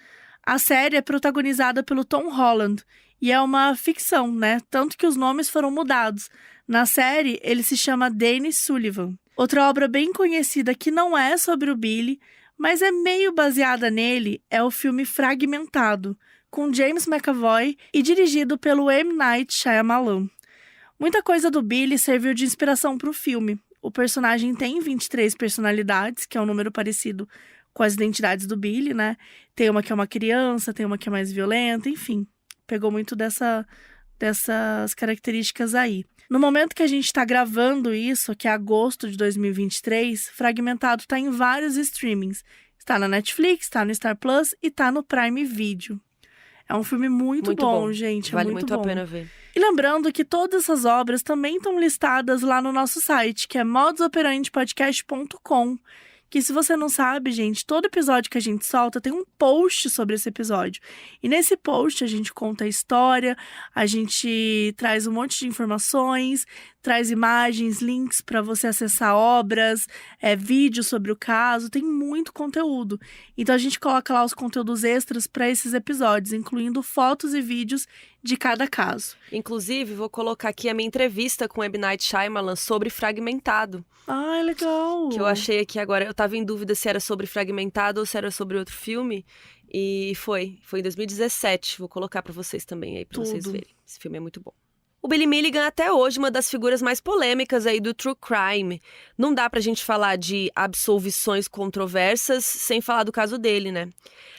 A série é protagonizada pelo Tom Holland e é uma ficção, né? Tanto que os nomes foram mudados. Na série, ele se chama Danny Sullivan. Outra obra bem conhecida que não é sobre o Billy, mas é meio baseada nele, é o filme Fragmentado, com James McAvoy e dirigido pelo M. Night Shyamalan. Muita coisa do Billy serviu de inspiração para o filme. O personagem tem 23 personalidades, que é um número parecido com as identidades do Billy, né? Tem uma que é uma criança, tem uma que é mais violenta, enfim. Pegou muito dessas características aí. No momento que a gente está gravando isso, que é agosto de 2023, Fragmentado está em vários streamings. Está na Netflix, está no Star Plus e está no Prime Video. É um filme muito bom, gente. Vale é muito a bom. pena ver. E lembrando que todas essas obras também estão listadas lá no nosso site, que é modusoperandipodcast.com. Que se você não sabe, gente, todo episódio que a gente solta tem um post sobre esse episódio. E nesse post a gente conta a história, a gente traz um monte de informações, traz imagens, links para você acessar obras, vídeos sobre o caso, tem muito conteúdo. Então a gente coloca lá os conteúdos extras para esses episódios, incluindo fotos e vídeos de cada caso. Inclusive, vou colocar aqui a minha entrevista com o M. Night Shyamalan sobre Fragmentado. Ah, legal! Que eu achei aqui agora, eu tava em dúvida se era sobre Fragmentado ou se era sobre outro filme. E foi em 2017. Vou colocar pra vocês também aí, pra vocês verem. Esse filme é muito bom. O Billy Milligan até hoje é uma das figuras mais polêmicas aí do true crime. Não dá pra gente falar de absolvições controversas sem falar do caso dele, né?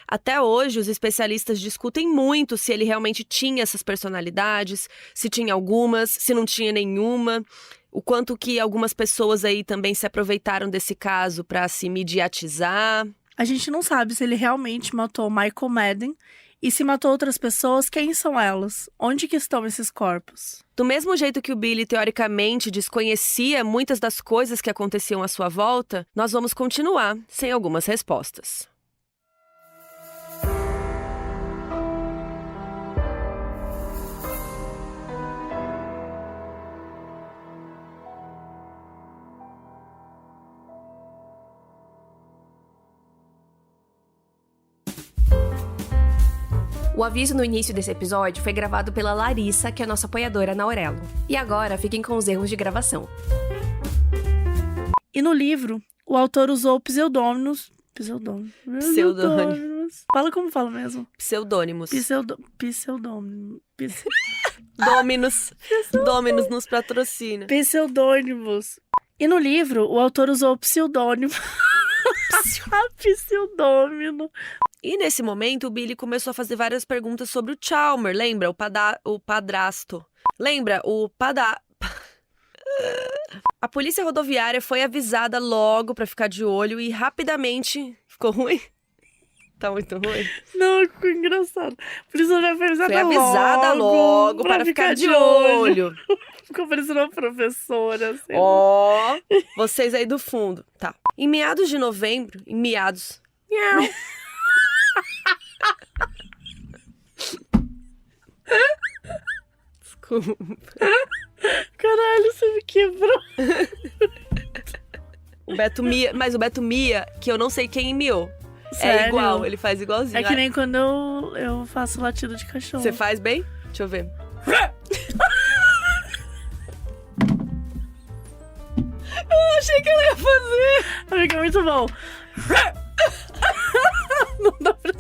Até hoje, os especialistas discutem muito se ele realmente tinha essas personalidades, se tinha algumas, se não tinha nenhuma. O quanto que algumas pessoas aí também se aproveitaram desse caso pra se mediatizar. A gente não sabe se ele realmente matou Michael Madden e se matou outras pessoas, quem são elas? Onde que estão esses corpos? Do mesmo jeito que o Billy, teoricamente, desconhecia muitas das coisas que aconteciam à sua volta, nós vamos continuar sem algumas respostas. O aviso no início desse episódio foi gravado pela Larissa, que é nossa apoiadora na Aurelo. E agora, fiquem com os erros de gravação. E no livro, o autor usou pseudônimos. Fala como fala mesmo. Pseudônimos. Pseudônimos. Dominus nos patrocina. Pseudônimos. E no livro, o autor usou pseudônimo. Pseudônimo. E nesse momento, o Billy começou a fazer várias perguntas sobre o Chalmer. Lembra? O padrasto. Lembra? A polícia rodoviária foi avisada logo pra ficar de olho e rapidamente... Ficou ruim? Tá muito ruim? Não, ficou engraçado. Por isso foi avisada logo para ficar de olho. Ficou parecendo uma professora. Assim. Ó, vocês aí do fundo. Tá. Em meados de novembro... Miau. Desculpa. Caralho, você me quebrou. O Beto mia, mas o Beto mia, que eu não sei quem miou. Sério? É igual, ele faz igualzinho. É que nem quando eu faço latido de cachorro. Você faz bem? Deixa eu ver. Eu achei que ela ia fazer. Amiga, é muito bom. Não dá pra